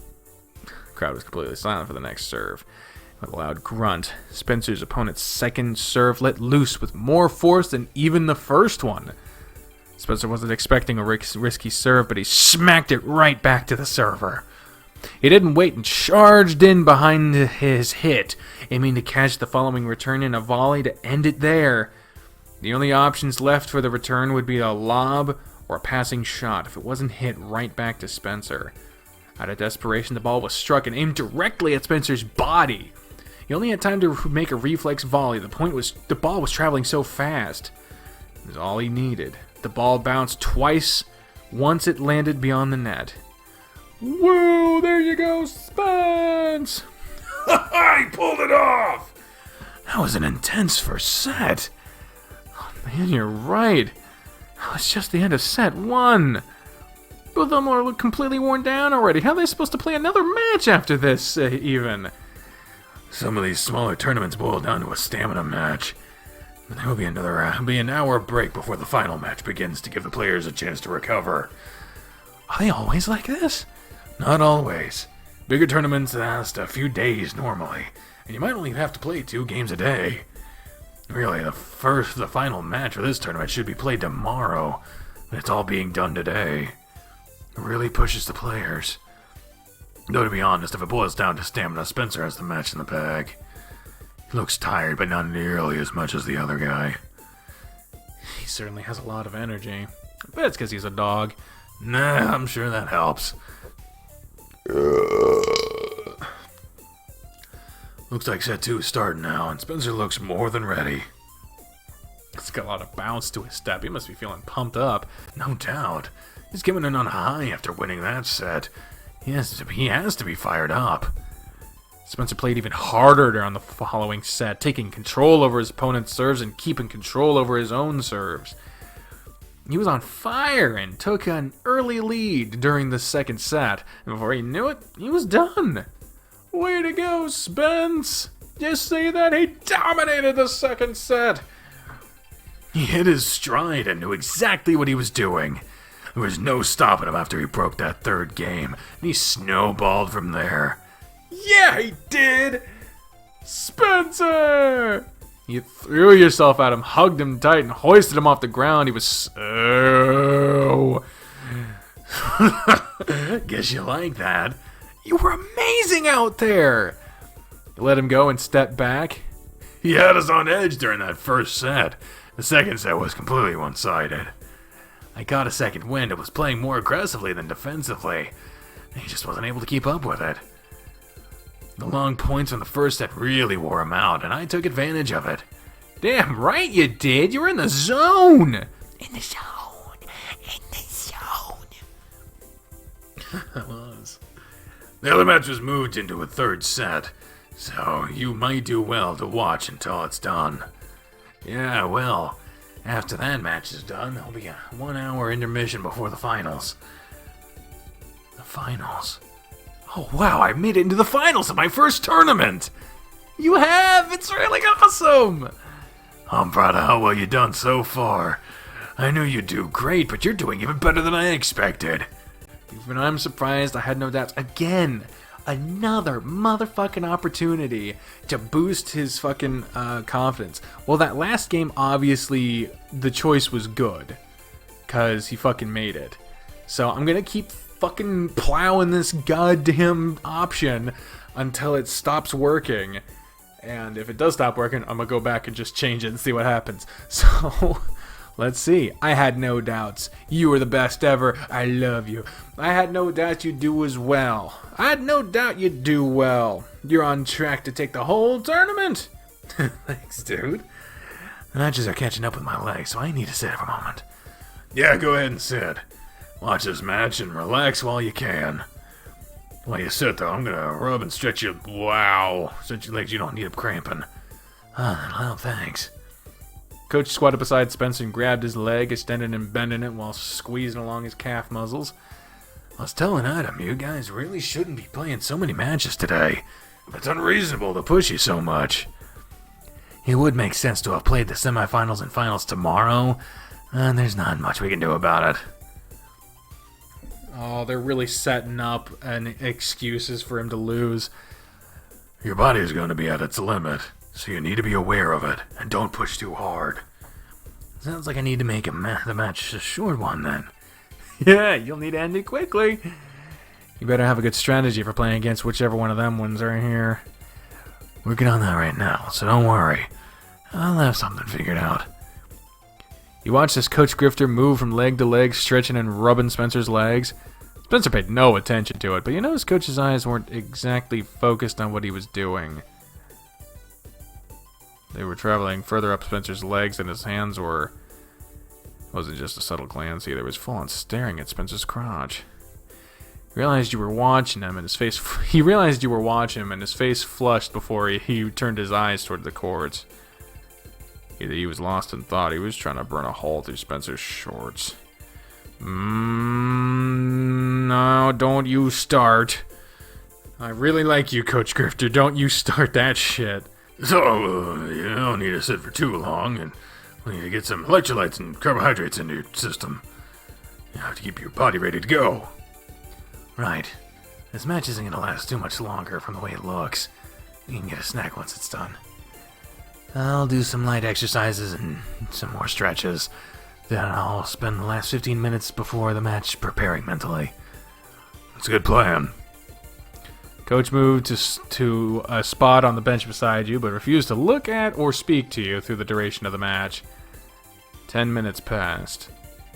The crowd was completely silent for the next serve. With a loud grunt, Spencer's opponent's second serve let loose with more force than even the first one. Spencer wasn't expecting a risky serve, but he smacked it right back to the server. He didn't wait and charged in behind his hit, aiming to catch the following return in a volley to end it there. The only options left for the return would be a lob or a passing shot if it wasn't hit right back to Spencer. Out of desperation, the ball was struck and aimed directly at Spencer's body. He only had time to make a reflex volley. The ball was traveling so fast. It was all he needed. The ball bounced twice. Once it landed beyond the net. Whoa, there you go, Spence! He pulled it off! That was an intense first set. Oh man, you're right. It's just the end of set 1. Both of them are completely worn down already. How are they supposed to play another match after this, even? Some of these smaller tournaments boil down to a stamina match. But there will be an hour break before the final match begins to give the players a chance to recover. Are they always like this? Not always. Bigger tournaments last a few days normally, and you might only have to play 2 games a day. Really, the final match for this tournament should be played tomorrow, but it's all being done today. It really pushes the players. Though to be honest, if it boils down to stamina, Spencer has the match in the bag. He looks tired, but not nearly as much as the other guy. He certainly has a lot of energy. I bet it's because he's a dog. Nah, I'm sure that helps. Looks like set 2 is starting now, and Spencer looks more than ready. He's got a lot of bounce to his step. He must be feeling pumped up. No doubt. He's coming in on a high after winning that set. He has to be fired up. Spencer played even harder during the following set, taking control over his opponent's serves and keeping control over his own serves. He was on fire and took an early lead during the second set. And before he knew it, he was done. Way to go, Spence! Just see that? He dominated the second set. He hit his stride and knew exactly what he was doing. There was no stopping him after he broke that third game, and he snowballed from there. Yeah, he did! Spencer! You threw yourself at him, hugged him tight, and hoisted him off the ground. He was so... Guess you like that. You were amazing out there! You let him go and step back. He had us on edge during that first set. The second set was completely one-sided. I got a second wind and was playing more aggressively than defensively. He just wasn't able to keep up with it. The long points from the first set really wore him out, and I took advantage of it. Damn right you did. You were in the zone. In the zone. In the zone. I was. The other match was moved into a third set, so you might do well to watch until it's done. Yeah, well, after that match is done, there'll be a 1 hour intermission before the finals. The finals? Oh, wow, I made it into the finals of my first tournament. You have? It's really awesome. I'm proud of how well you've done so far. I knew you'd do great, but you're doing even better than I expected. Even I'm surprised. I had no doubts. Again, another motherfucking opportunity to boost his fucking confidence. Well, that last game, obviously, the choice was good, because he fucking made it. So I'm gonna keep fucking plowing this goddamn option until it stops working. And if it does stop working, I'm gonna go back and just change it and see what happens. So... let's see. I had no doubts. You were the best ever. I love you. I had no doubt you'd do as well. I had no doubt you'd do well. You're on track to take the whole tournament. Thanks, dude. The matches are catching up with my legs, so I need to sit for a moment. Yeah, go ahead and sit. Watch this match and relax while you can. While you sit, though, I'm gonna rub and stretch your... wow. Stretch your legs, you don't need them cramping. Well, thanks. Coach squatted beside Spencer and grabbed his leg, extending and bending it while squeezing along his calf muscles. I was telling Adam, you guys really shouldn't be playing so many matches today. It's unreasonable to push you so much. It would make sense to have played the semifinals and finals tomorrow, and there's not much we can do about it. Oh, they're really setting up excuses for him to lose. Your body is going to be at its limit, so you need to be aware of it, and don't push too hard. Sounds like I need to make the match a short one, then. Yeah, you'll need to end it quickly. You better have a good strategy for playing against whichever one of them ones are here. Working on that right now, so don't worry. I'll have something figured out. You watch this Coach Grifter move from leg to leg, stretching and rubbing Spencer's legs. Spencer paid no attention to it, but you notice Coach's eyes weren't exactly focused on what he was doing. They were traveling further up Spencer's legs than his hands were. It wasn't just a subtle glance either, it was full on staring at Spencer's crotch. He realized you were watching him, and his face flushed before he turned his eyes toward the cords. Either he was lost in thought, he was trying to burn a hole through Spencer's shorts. No, don't you start. I really like you, Coach Grifter. Don't you start that shit. So, you don't need to sit for too long, and we need to get some electrolytes and carbohydrates into your system. You have to keep your body ready to go. Right. This match isn't going to last too much longer from the way it looks. You can get a snack once it's done. I'll do some light exercises and some more stretches. Then I'll spend the last 15 minutes before the match preparing mentally. It's a good plan. Coach moved to a spot on the bench beside you, but refused to look at or speak to you through the duration of the match. 10 minutes passed.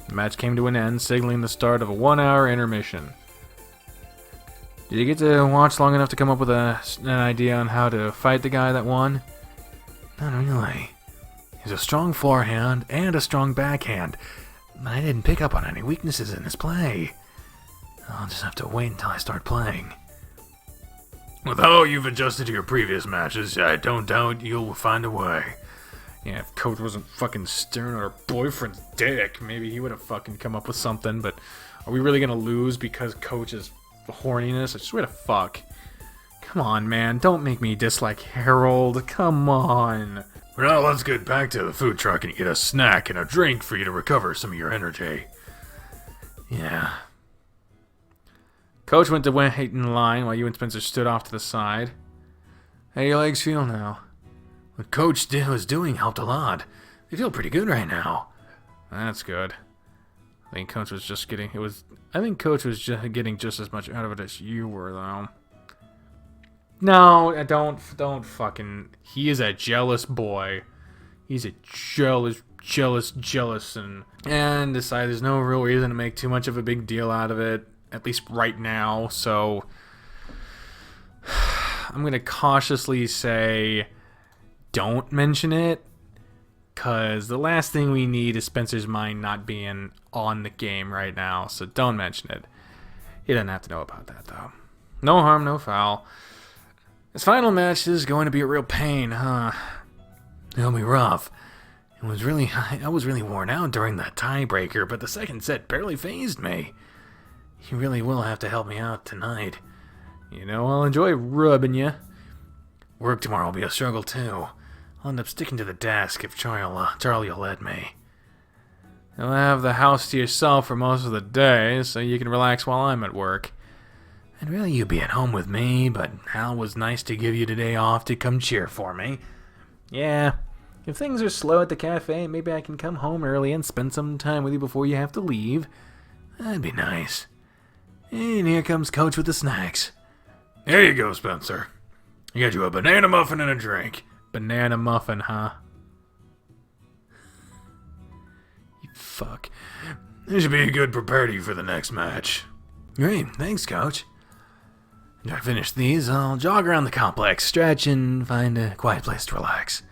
The match came to an end, signaling the start of a 1-hour intermission. Did you get to watch long enough to come up with an idea on how to fight the guy that won? Not really. He's a strong forehand and a strong backhand. I didn't pick up on any weaknesses in his play. I'll just have to wait until I start playing. With how you've adjusted to your previous matches, I don't doubt you'll find a way. Yeah, if Coach wasn't fucking staring at her boyfriend's dick, maybe he would have fucking come up with something, but are we really gonna lose because Coach is horniness? I swear to fuck. Come on, man, don't make me dislike Harold. Come on. For now, let's get back to the food truck and get a snack and a drink for you to recover some of your energy. Yeah. Coach went to wait in line while you and Spencer stood off to the side. How do your legs feel now? What Coach was doing helped a lot. They feel pretty good right now. That's good. I think Coach was just getting getting just as much out of it as you were, though. No, don't fucking. He is a jealous boy. He's a jealous, and decided there's no real reason to make too much of a big deal out of it, at least right now. So I'm gonna cautiously say, don't mention it, cause the last thing we need is Spencer's mind not being on the game right now. So don't mention it. He doesn't have to know about that, though. No harm, no foul. This final match is going to be a real pain, huh? It'll be rough. I was really worn out during that tiebreaker, but the second set barely fazed me. You really will have to help me out tonight. You know, I'll enjoy rubbing you. Work tomorrow will be a struggle, too. I'll end up sticking to the desk if Charlie will let me. You'll have the house to yourself for most of the day, so you can relax while I'm at work. I'd rather you be at home with me, but Hal was nice to give you today off to come cheer for me. Yeah, if things are slow at the cafe, maybe I can come home early and spend some time with you before you have to leave. That'd be nice. And here comes Coach with the snacks. Here you go, Spencer. I got you a banana muffin and a drink. Banana muffin, huh? You fuck. This should be a good prepare you for the next match. Great, thanks, Coach. After I finish these, I'll jog around the complex, stretch, and find a quiet place to relax.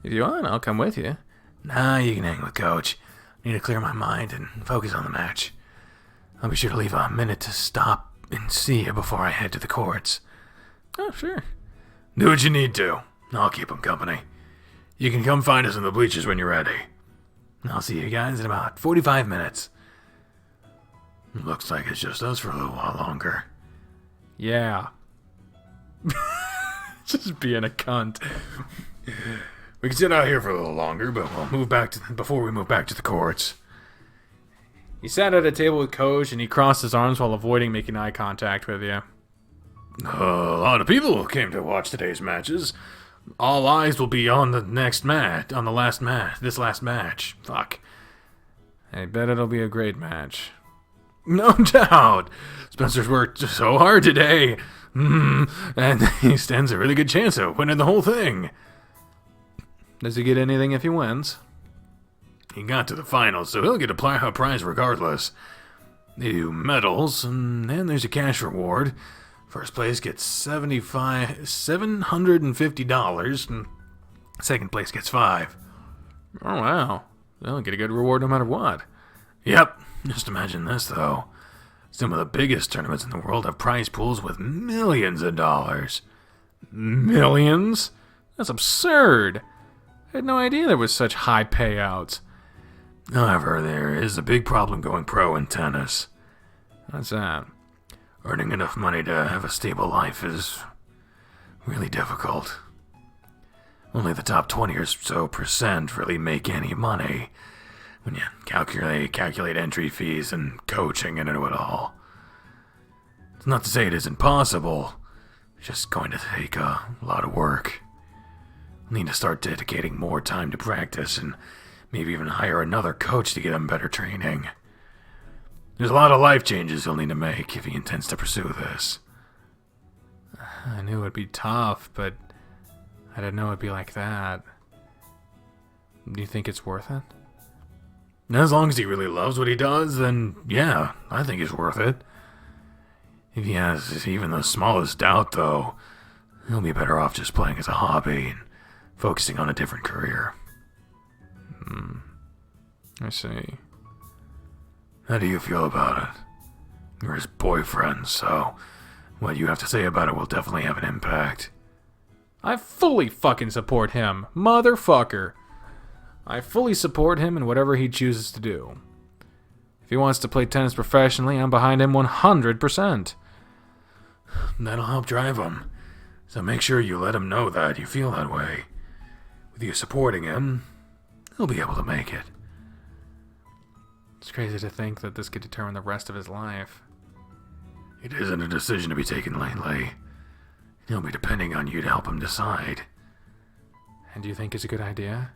If you want, I'll come with you. Nah, you can hang with Coach. I need to clear my mind and focus on the match. I'll be sure to leave a minute to stop and see you before I head to the courts. Oh, sure. Do what you need to. I'll keep him company. You can come find us in the bleachers when you're ready. I'll see you guys in about 45 minutes. Looks like it's just us for a little while longer. Yeah. Just being a cunt. We can sit out here for a little longer, but before we move back to the courts. He sat at a table with Coach, and he crossed his arms while avoiding making eye contact with you. A lot of people came to watch today's matches. All eyes will be on the next match, this last match. Fuck. I bet it'll be a great match. No doubt. Spencer's worked so hard today. And he stands a really good chance of winning the whole thing. Does he get anything if he wins? He got to the finals, so he'll get a prize regardless. They do medals, and then there's a cash reward. First place gets $750, and second place gets $5. Oh, wow. They'll get a good reward no matter what. Yep. Just imagine this, though. Some of the biggest tournaments in the world have prize pools with millions of dollars. Millions? That's absurd. I had no idea there was such high payouts. However, there is a big problem going pro in tennis. What's that? Earning enough money to have a stable life is really difficult. Only the top 20 or so percent really make any money when you calculate entry fees and coaching into it all. It's not to say it isn't possible. It's just going to take a lot of work. I'll need to start dedicating more time to practice and maybe even hire another coach to get him better training. There's a lot of life changes he'll need to make if he intends to pursue this. I knew it'd be tough, but I didn't know it'd be like that. Do you think it's worth it? As long as he really loves what he does, then yeah, I think it's worth it. If he has even the smallest doubt, though, he'll be better off just playing as a hobby and focusing on a different career. I see. How do you feel about it? You're his boyfriend, so what you have to say about it will definitely have an impact. I fully fucking support him. Motherfucker. I fully support him in whatever he chooses to do. If he wants to play tennis professionally, I'm behind him 100%. That'll help drive him. So make sure you let him know that you feel that way. With you supporting him, he'll be able to make it. It's crazy to think that this could determine the rest of his life. It isn't a decision to be taken lightly. He'll be depending on you to help him decide. And do you think it's a good idea?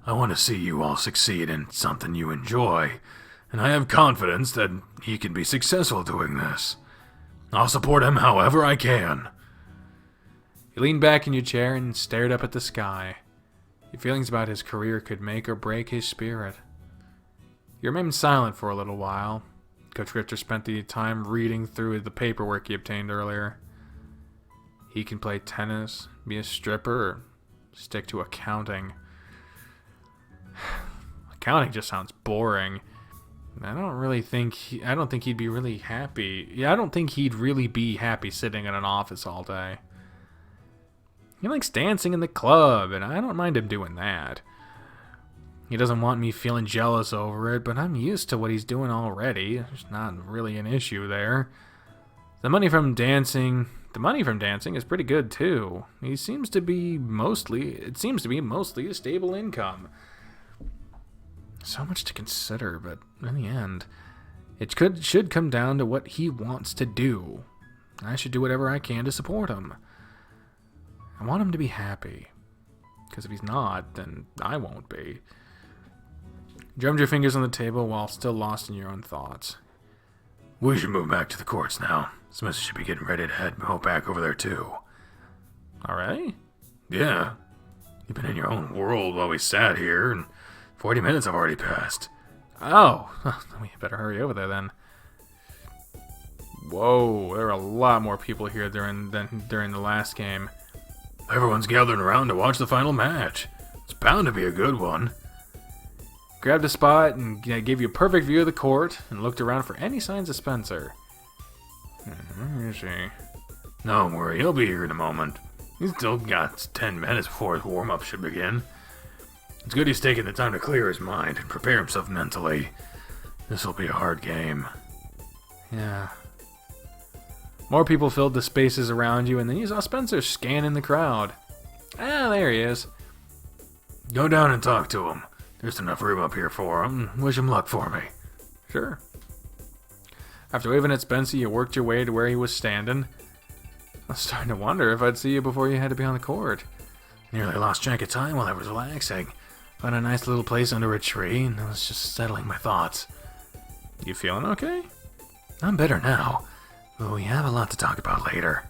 I want to see you all succeed in something you enjoy, and I have confidence that he can be successful doing this. I'll support him however I can. You leaned back in your chair and stared up at the sky. Your feelings about his career could make or break his spirit. You remained silent for a little while. Coach Richter spent the time reading through the paperwork he obtained earlier. He can play tennis, be a stripper, or stick to accounting. Accounting just sounds boring. I don't think he'd be really happy. Yeah, I don't think he'd really be happy sitting in an office all day. He likes dancing in the club, and I don't mind him doing that. He doesn't want me feeling jealous over it, but I'm used to what he's doing already. There's not really an issue there. The money from dancing is pretty good too. It seems to be mostly a stable income. So much to consider, but in the end, it should come down to what he wants to do. I should do whatever I can to support him. I want him to be happy, because if he's not, then I won't be. Drummed your fingers on the table while still lost in your own thoughts. We should move back to the courts now. Smith should be getting ready to head back over there too. Already? Yeah. You've been in your own world while we sat here, and 40 minutes have already passed. Oh, we better hurry over there then. Whoa, there are a lot more people here than during the last game. Everyone's gathering around to watch the final match. It's bound to be a good one. Grabbed a spot and gave you a perfect view of the court and looked around for any signs of Spencer. Where is he? Don't worry, he'll be here in a moment. He's still got 10 minutes before his warm-up should begin. It's good he's taking the time to clear his mind and prepare himself mentally. This'll be a hard game. Yeah. More people filled the spaces around you, and then you saw Spencer scanning the crowd. Ah, there he is. Go down and talk to him. There's enough room up here for him. Wish him luck for me. Sure. After waving at Spencer, you worked your way to where he was standing. I was starting to wonder if I'd see you before you had to be on the court. Nearly lost track of time while I was relaxing. Found a nice little place under a tree, and I was just settling my thoughts. You feeling okay? I'm better now, but we have a lot to talk about later.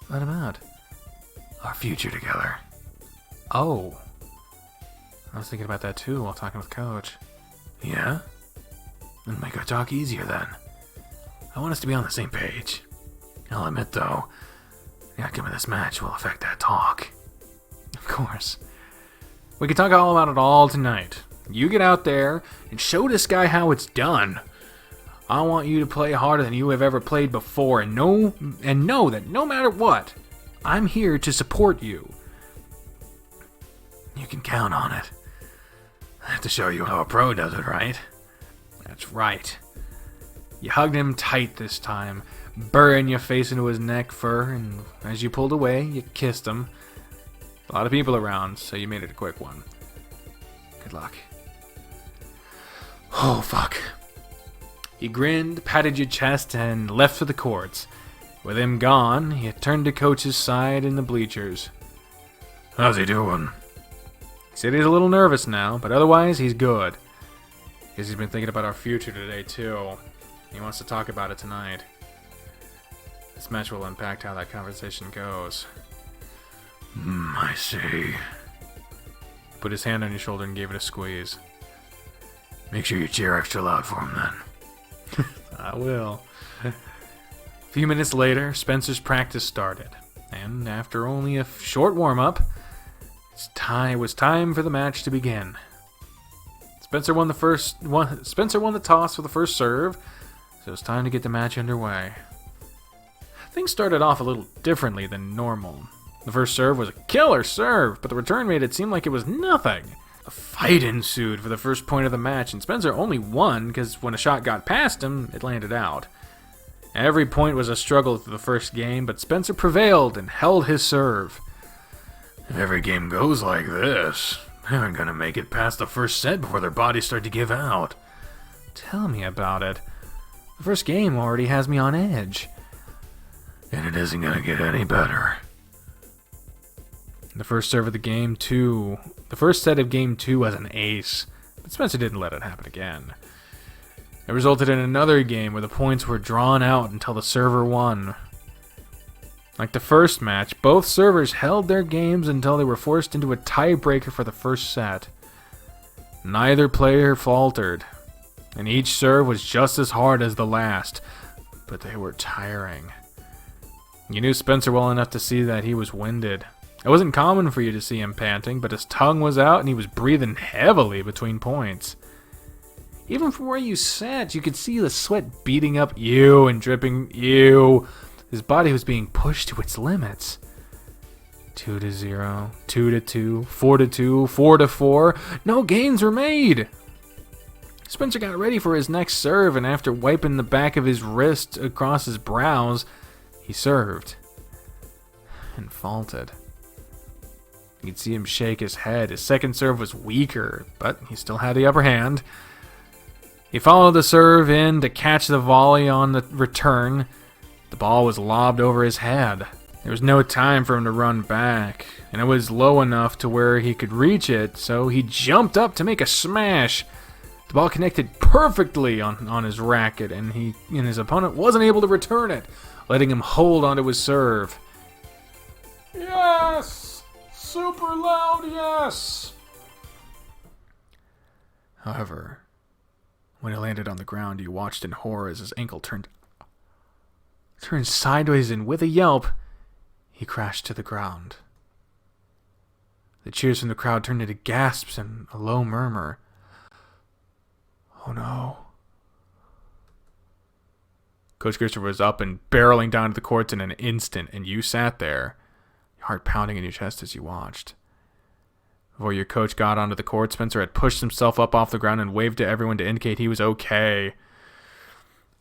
What about? Our future together. Oh. I was thinking about that too while talking with Coach. Yeah? It'll make our talk easier then. I want us to be on the same page. I'll admit though, the outcome of this match will affect that talk. Of course. We can talk all about it all tonight. You get out there and show this guy how it's done. I want you to play harder than you have ever played before, and know that no matter what, I'm here to support you. You can count on it. I have to show you how a pro does it, right? That's right. You hugged him tight this time, burying your face into his neck fur, and as you pulled away, you kissed him. A lot of people around, so you made it a quick one. Good luck. Oh, fuck. He grinned, patted your chest, and left for the courts. With him gone, he turned to Coach's side in the bleachers. How's he doing? He said he's a little nervous now, but otherwise he's good. Because he's been thinking about our future today, too. He wants to talk about it tonight. This match will impact how that conversation goes. I see. Put his hand on your shoulder and gave it a squeeze. Make sure you cheer extra loud for him then. I will. A few minutes later, Spencer's practice started. And after only a short warm-up, it was time for the match to begin. Spencer won the toss for the first serve, so it was time to get the match underway. Things started off a little differently than normal. The first serve was a killer serve, but the return made it seem like it was nothing. A fight ensued for the first point of the match, and Spencer only won because when a shot got past him, it landed out. Every point was a struggle through the first game, but Spencer prevailed and held his serve. If every game goes like this, they aren't gonna make it past the first set before their bodies start to give out. Tell me about it. The first game already has me on edge. And it isn't gonna get any better. The first serve of the game 2. The first set of game 2 was an ace, but Spencer didn't let it happen again. It resulted in another game where the points were drawn out until the server won. Like the first match, both servers held their games until they were forced into a tiebreaker for the first set. Neither player faltered, and each serve was just as hard as the last, but they were tiring. You knew Spencer well enough to see that he was winded. It wasn't common for you to see him panting, but his tongue was out and he was breathing heavily between points. Even from where you sat, you could see the sweat beating up you and dripping you. His body was being pushed to its limits. 2-0, 2-2, 4-2, 4-4. No gains were made. Spencer got ready for his next serve, and after wiping the back of his wrist across his brows, he served and faulted. You could see him shake his head. His second serve was weaker, but he still had the upper hand. He followed the serve in to catch the volley on the return. The ball was lobbed over his head. There was no time for him to run back, and it was low enough to where he could reach it, so he jumped up to make a smash. The ball connected perfectly on his racket, and his opponent wasn't able to return it, letting him hold onto his serve. Yes! Super loud yes! However, when it landed on the ground, you watched in horror as his ankle turned sideways, and with a yelp, he crashed to the ground. The cheers from the crowd turned into gasps and a low murmur. Oh no. Coach Christopher was up and barreling down to the courts in an instant, and you sat there, your heart pounding in your chest as you watched. Before your coach got onto the court, Spencer had pushed himself up off the ground and waved to everyone to indicate he was okay.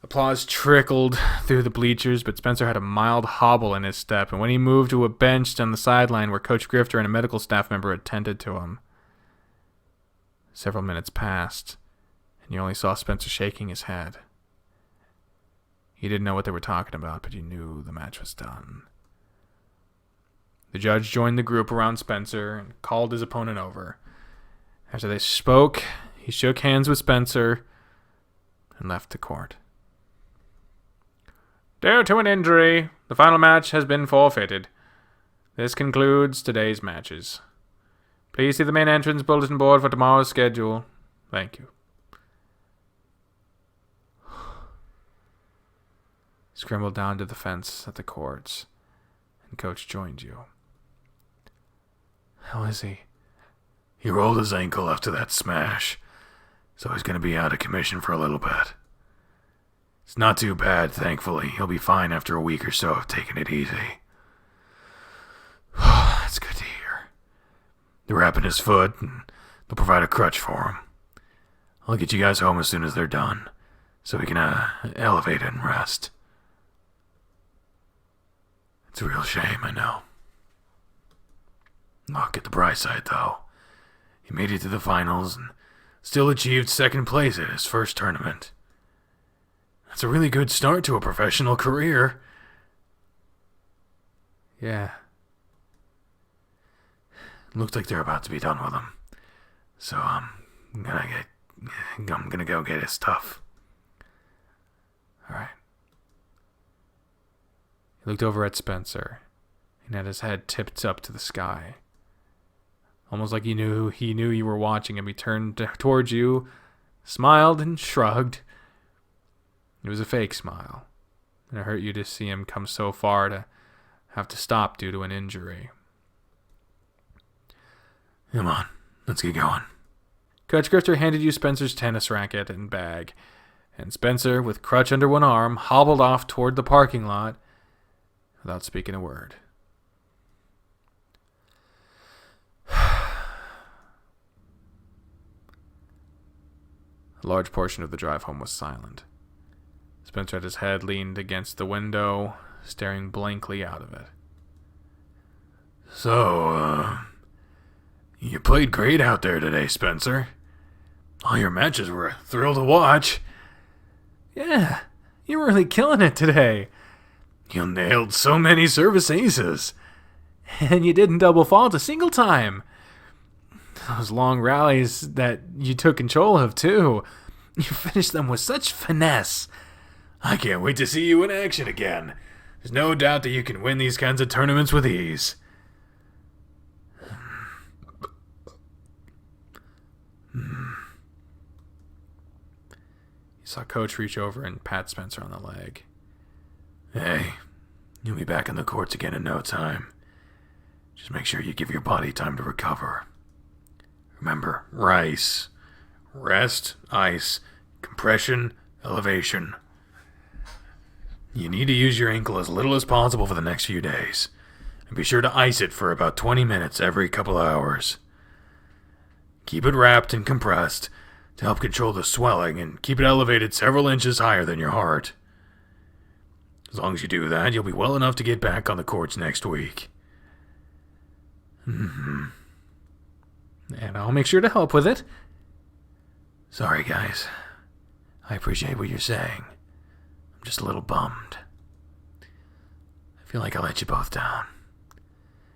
Applause trickled through the bleachers, but Spencer had a mild hobble in his step, and when he moved to a bench on the sideline where Coach Grifter and a medical staff member attended to him. Several minutes passed, and you only saw Spencer shaking his head. You didn't know what they were talking about, but you knew the match was done. The judge joined the group around Spencer and called his opponent over. After they spoke, he shook hands with Spencer and left the court. Due to an injury, the final match has been forfeited. This concludes today's matches. Please see the main entrance bulletin board for tomorrow's schedule. Thank you. Scrambled down to the fence at the courts, and Coach joined you. How is he? He rolled his ankle after that smash, so he's going to be out of commission for a little bit. It's not too bad, thankfully. He'll be fine after a week or so of taking it easy. That's good to hear. They're wrapping his foot, and they'll provide a crutch for him. I'll get you guys home as soon as they're done, so we can elevate it and rest. It's a real shame, I know. Look at the bright side, though. He made it to the finals and still achieved second place at his first tournament. That's a really good start to a professional career. Yeah. Looks like they're about to be done with him. So, I'm gonna go get his stuff. Alright. He looked over at Spencer and had his head tipped up to the sky. Almost like he knew you were watching him. He turned towards you, smiled, and shrugged. It was a fake smile, and it hurt you to see him come so far to have to stop due to an injury. Come on, let's get going. Coach Grifter handed you Spencer's tennis racket and bag, and Spencer, with crutch under one arm, hobbled off toward the parking lot without speaking a word. A large portion of the drive home was silent. Spencer had his head leaned against the window, staring blankly out of it. So, you played great out there today, Spencer. All your matches were a thrill to watch. Yeah, you were really killing it today. You nailed so many service aces. And you didn't double fault a single time. Those long rallies that you took control of, too. You finished them with such finesse. I can't wait to see you in action again. There's no doubt that you can win these kinds of tournaments with ease. You saw Coach reach over and pat Spencer on the leg. Hey, you'll be back in the courts again in no time. Just make sure you give your body time to recover. Remember, RICE. Rest, ice, compression, elevation. You need to use your ankle as little as possible for the next few days. And be sure to ice it for about 20 minutes every couple of hours. Keep it wrapped and compressed to help control the swelling and keep it elevated several inches higher than your heart. As long as you do that, you'll be well enough to get back on the courts next week. And I'll make sure to help with it. Sorry, guys. I appreciate what you're saying. I'm just a little bummed. I feel like I let you both down.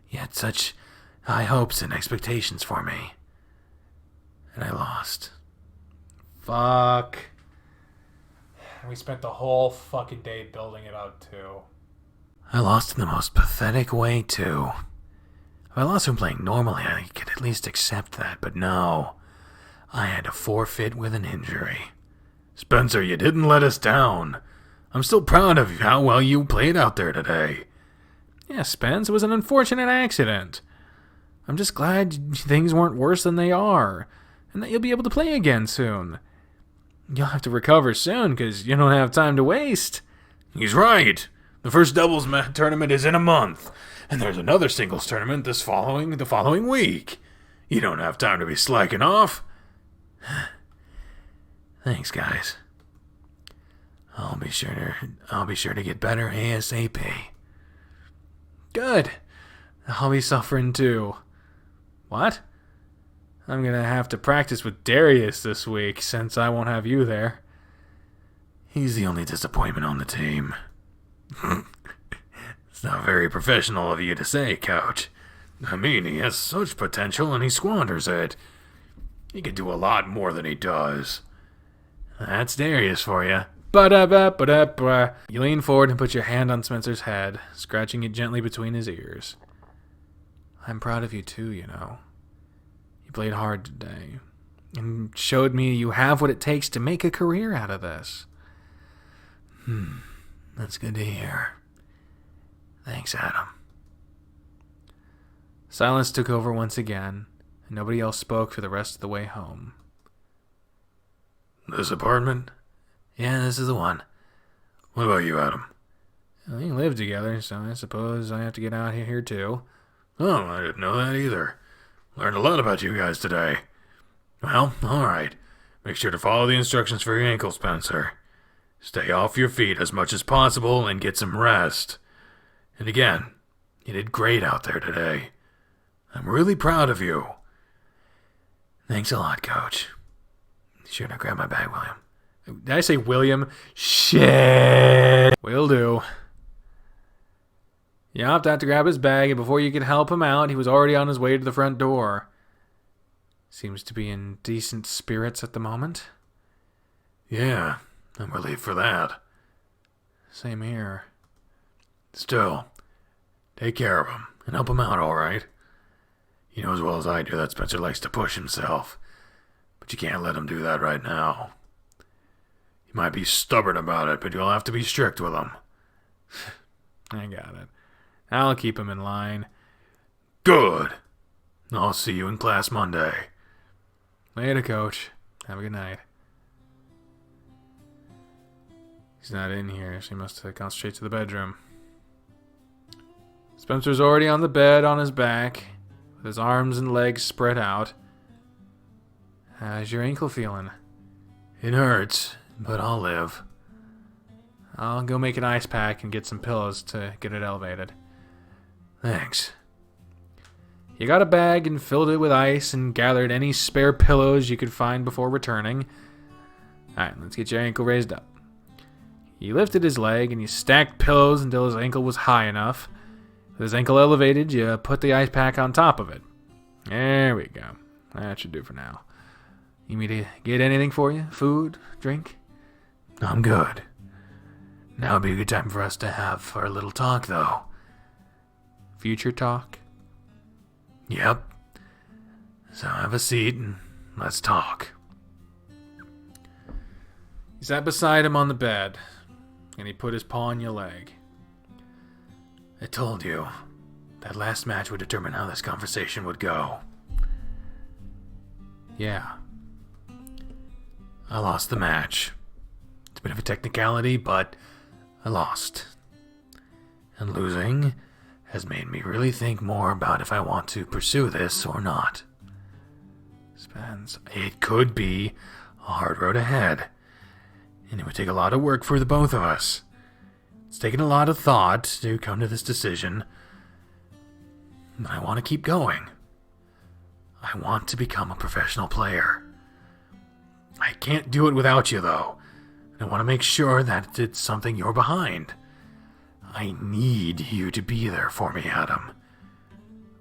You had such high hopes and expectations for me. And I lost. Fuck. We spent the whole fucking day building it up, too. I lost in the most pathetic way, too. If I lost from playing normally, I could at least accept that, but no. I had to forfeit with an injury. Spencer, you didn't let us down. I'm still proud of how well you played out there today. Yeah, Spence, it was an unfortunate accident. I'm just glad things weren't worse than they are, and that you'll be able to play again soon. You'll have to recover soon, because you don't have time to waste. He's right. The first doubles tournament is in a month, and there's another singles tournament the following week. You don't have time to be slacking off. Thanks, guys. I'll be sure to get better ASAP. Good. I'll be suffering too. What? I'm gonna have to practice with Darius this week since I won't have you there. He's the only disappointment on the team. It's not very professional of you to say, Coach. I mean, he has such potential and he squanders it. He could do a lot more than he does. That's Darius for you. Ba-da-ba-ba-da-ba. You lean forward and put your hand on Spencer's head, scratching it gently between his ears. I'm proud of you too, you know. You played hard today, and showed me you have what it takes to make a career out of this. That's good to hear. Thanks, Adam. Silence took over once again, and nobody else spoke for the rest of the way home. This apartment? Yeah, this is the one. What about you, Adam? We live together, so I suppose I have to get out here too. Oh, I didn't know that either. Learned a lot about you guys today. Well, alright. Make sure to follow the instructions for your ankle, Spencer. Stay off your feet as much as possible and get some rest. And again, you did great out there today. I'm really proud of you. Thanks a lot, Coach. Be sure to grab my bag, William. Did I say William? Shit. Will do. You hopped out to grab his bag, and before you could help him out, he was already on his way to the front door. Seems to be in decent spirits at the moment. Yeah, I'm relieved for that. Same here. Still, take care of him and help him out, all right? You know as well as I do that Spencer likes to push himself, but you can't let him do that right now. He might be stubborn about it, but you'll have to be strict with him. I got it. I'll keep him in line. Good. I'll see you in class Monday. Later, Coach. Have a good night. He's not in here, so he must have gone straight to the bedroom. Spencer's already on the bed on his back, with his arms and legs spread out. How's your ankle feeling? It hurts, but I'll live. I'll go make an ice pack and get some pillows to get it elevated. Thanks. You got a bag and filled it with ice and gathered any spare pillows you could find before returning. Alright, let's get your ankle raised up. He lifted his leg and you stacked pillows until his ankle was high enough. With his ankle elevated, you put the ice pack on top of it. There we go. That should do for now. You need me to get anything for you? Food? Drink? I'm good. Now would be a good time for us to have our little talk, though. Future talk? Yep. So have a seat and let's talk. He sat beside him on the bed, and he put his paw on your leg. I told you, that last match would determine how this conversation would go. Yeah. I lost the match. It's a bit of a technicality, but I lost. And losing has made me really think more about if I want to pursue this or not. Spence, it could be a hard road ahead, and it would take a lot of work for the both of us. It's taken a lot of thought to come to this decision, but I want to keep going. I want to become a professional player. I can't do it without you, though. I want to make sure that it's something you're behind. I need you to be there for me, Adam.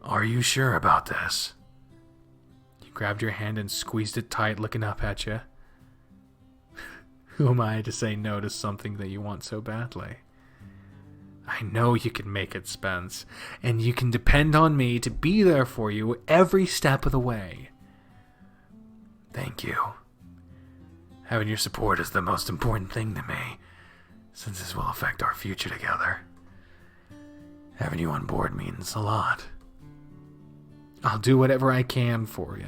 Are you sure about this? He grabbed your hand and squeezed it tight, looking up at you. Who am I to say no to something that you want so badly? I know you can make it, Spence, and you can depend on me to be there for you every step of the way. Thank you. Having your support is the most important thing to me, since this will affect our future together. Having you on board means a lot. I'll do whatever I can for you.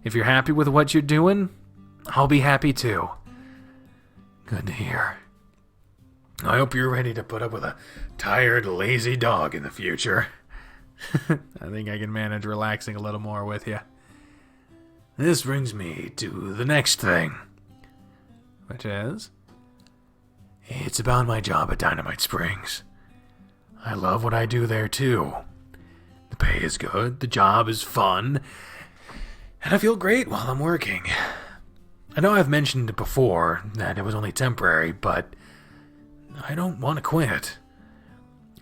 If you're happy with what you're doing, I'll be happy too. Good to hear. I hope you're ready to put up with a tired, lazy dog in the future. I think I can manage relaxing a little more with you. This brings me to the next thing. Which is? It's about my job at Dynamite Springs. I love what I do there too. The pay is good, the job is fun, and I feel great while I'm working. I know I've mentioned before that it was only temporary, but I don't want to quit.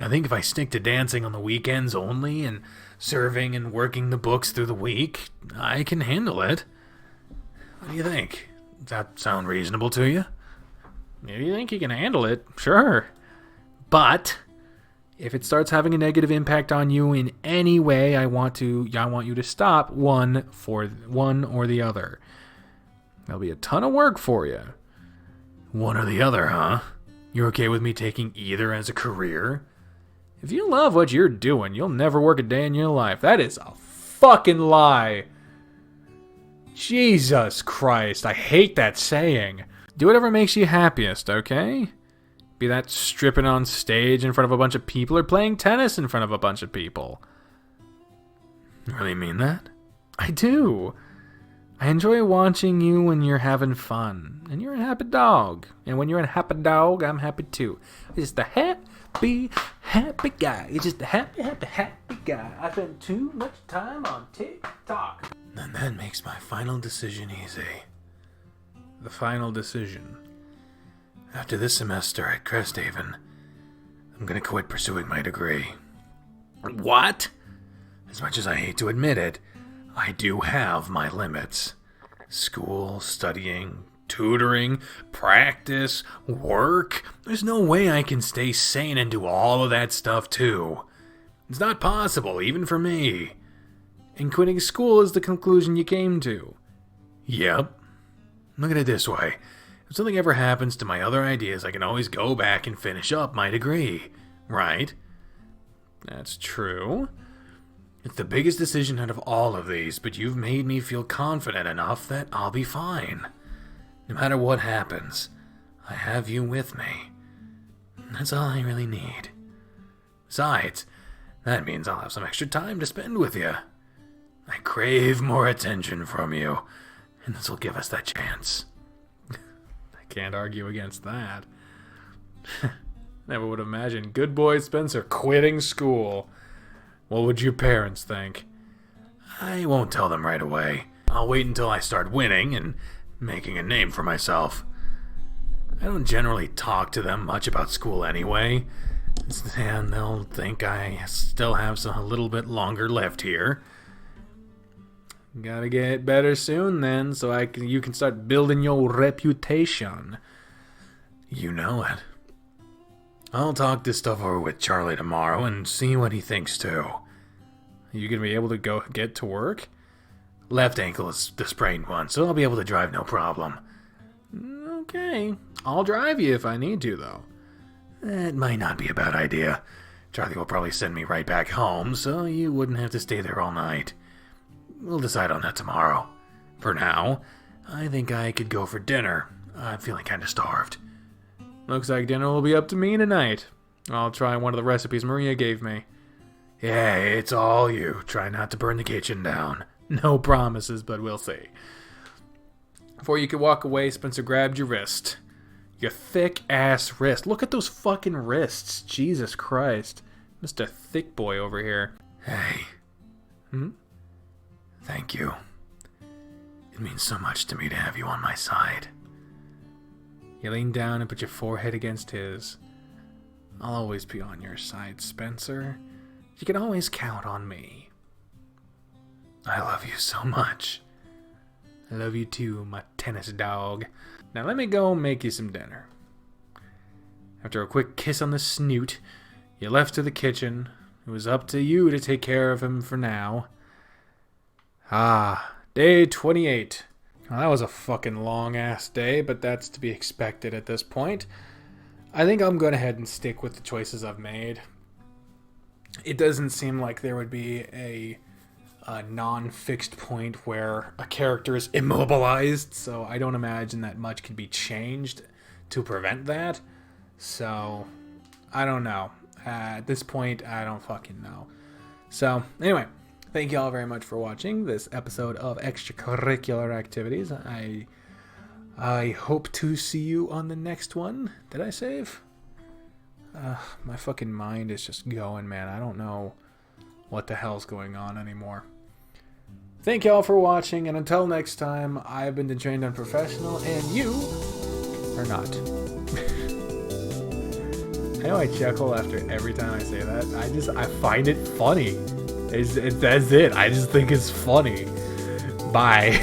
I think if I stick to dancing on the weekends only and serving and working the books through the week, I can handle it. What do you think? Does that sound reasonable to you? If you think you can handle it, sure. But if it starts having a negative impact on you in any way, I want you to stop one or the other. There'll be a ton of work for you. One or the other, huh? You're okay with me taking either as a career? If you love what you're doing, you'll never work a day in your life. That is a fucking lie. Jesus Christ, I hate that saying. Do whatever makes you happiest, okay? Be that stripping on stage in front of a bunch of people or playing tennis in front of a bunch of people. You really mean that? I do. I enjoy watching you when you're having fun. And you're a happy dog. And when you're a happy dog, I'm happy too. It's the happy guy. It's just the happy guy. I spend too much time on TikTok. And that makes my final decision easy. The final decision. After this semester at Cresthaven, I'm gonna quit pursuing my degree. What? As much as I hate to admit it, I do have my limits. School, studying, tutoring, practice, work. There's no way I can stay sane and do all of that stuff too. It's not possible, even for me. And quitting school is the conclusion you came to. Yep. Look at it this way. If something ever happens to my other ideas, I can always go back and finish up my degree. Right? That's true. It's the biggest decision out of all of these, but you've made me feel confident enough that I'll be fine. No matter what happens, I have you with me. That's all I really need. Besides, that means I'll have some extra time to spend with you. I crave more attention from you, and this will give us that chance. can't argue against that. Never would imagine good boy Spencer quitting school. What would your parents think? I won't tell them right away. I'll wait until I start winning and making a name for myself. I don't generally talk to them much about school anyway, and they'll think I still have a little bit longer left here. Gotta get better soon then, so you can start building your reputation. You know it. I'll talk this stuff over with Charlie tomorrow and see what he thinks too. Are you gonna be able to go get to work? Left ankle is the sprained one, so I'll be able to drive no problem. Okay. I'll drive you if I need to, though. It might not be a bad idea. Charlie will probably send me right back home, so you wouldn't have to stay there all night. We'll decide on that tomorrow. For now, I think I could go for dinner. I'm feeling kind of starved. Looks like dinner will be up to me tonight. I'll try one of the recipes Maria gave me. Yeah, it's all you. Try not to burn the kitchen down. No promises, but we'll see. Before you could walk away, Spencer grabbed your wrist. Your thick-ass wrist. Look at those fucking wrists. Jesus Christ. Mr. Thick Boy over here. Hey. Thank you. It means so much to me to have you on my side. You lean down and put your forehead against his. I'll always be on your side, Spencer. You can always count on me. I love you so much. I love you too, my tennis dog. Now let me go make you some dinner. After a quick kiss on the snoot, you left to the kitchen. It was up to you to take care of him for now. Day 28. Well, that was a fucking long-ass day, but that's to be expected at this point. I think I'm going ahead and stick with the choices I've made. It doesn't seem like there would be a non-fixed point where a character is immobilized, so I don't imagine that much can be changed to prevent that. So, I don't know. At this point, I don't fucking know. So, anyway, thank you all very much for watching this episode of Extracurricular Activities. I hope to see you on the next one. Did I save? My fucking mind is just going, man. I don't know what the hell's going on anymore. Thank you all for watching, and until next time, I've been the Trained Unprofessional, and you are not. I know I chuckle after every time I say that. I find it funny. That's it. I just think it's funny. Bye.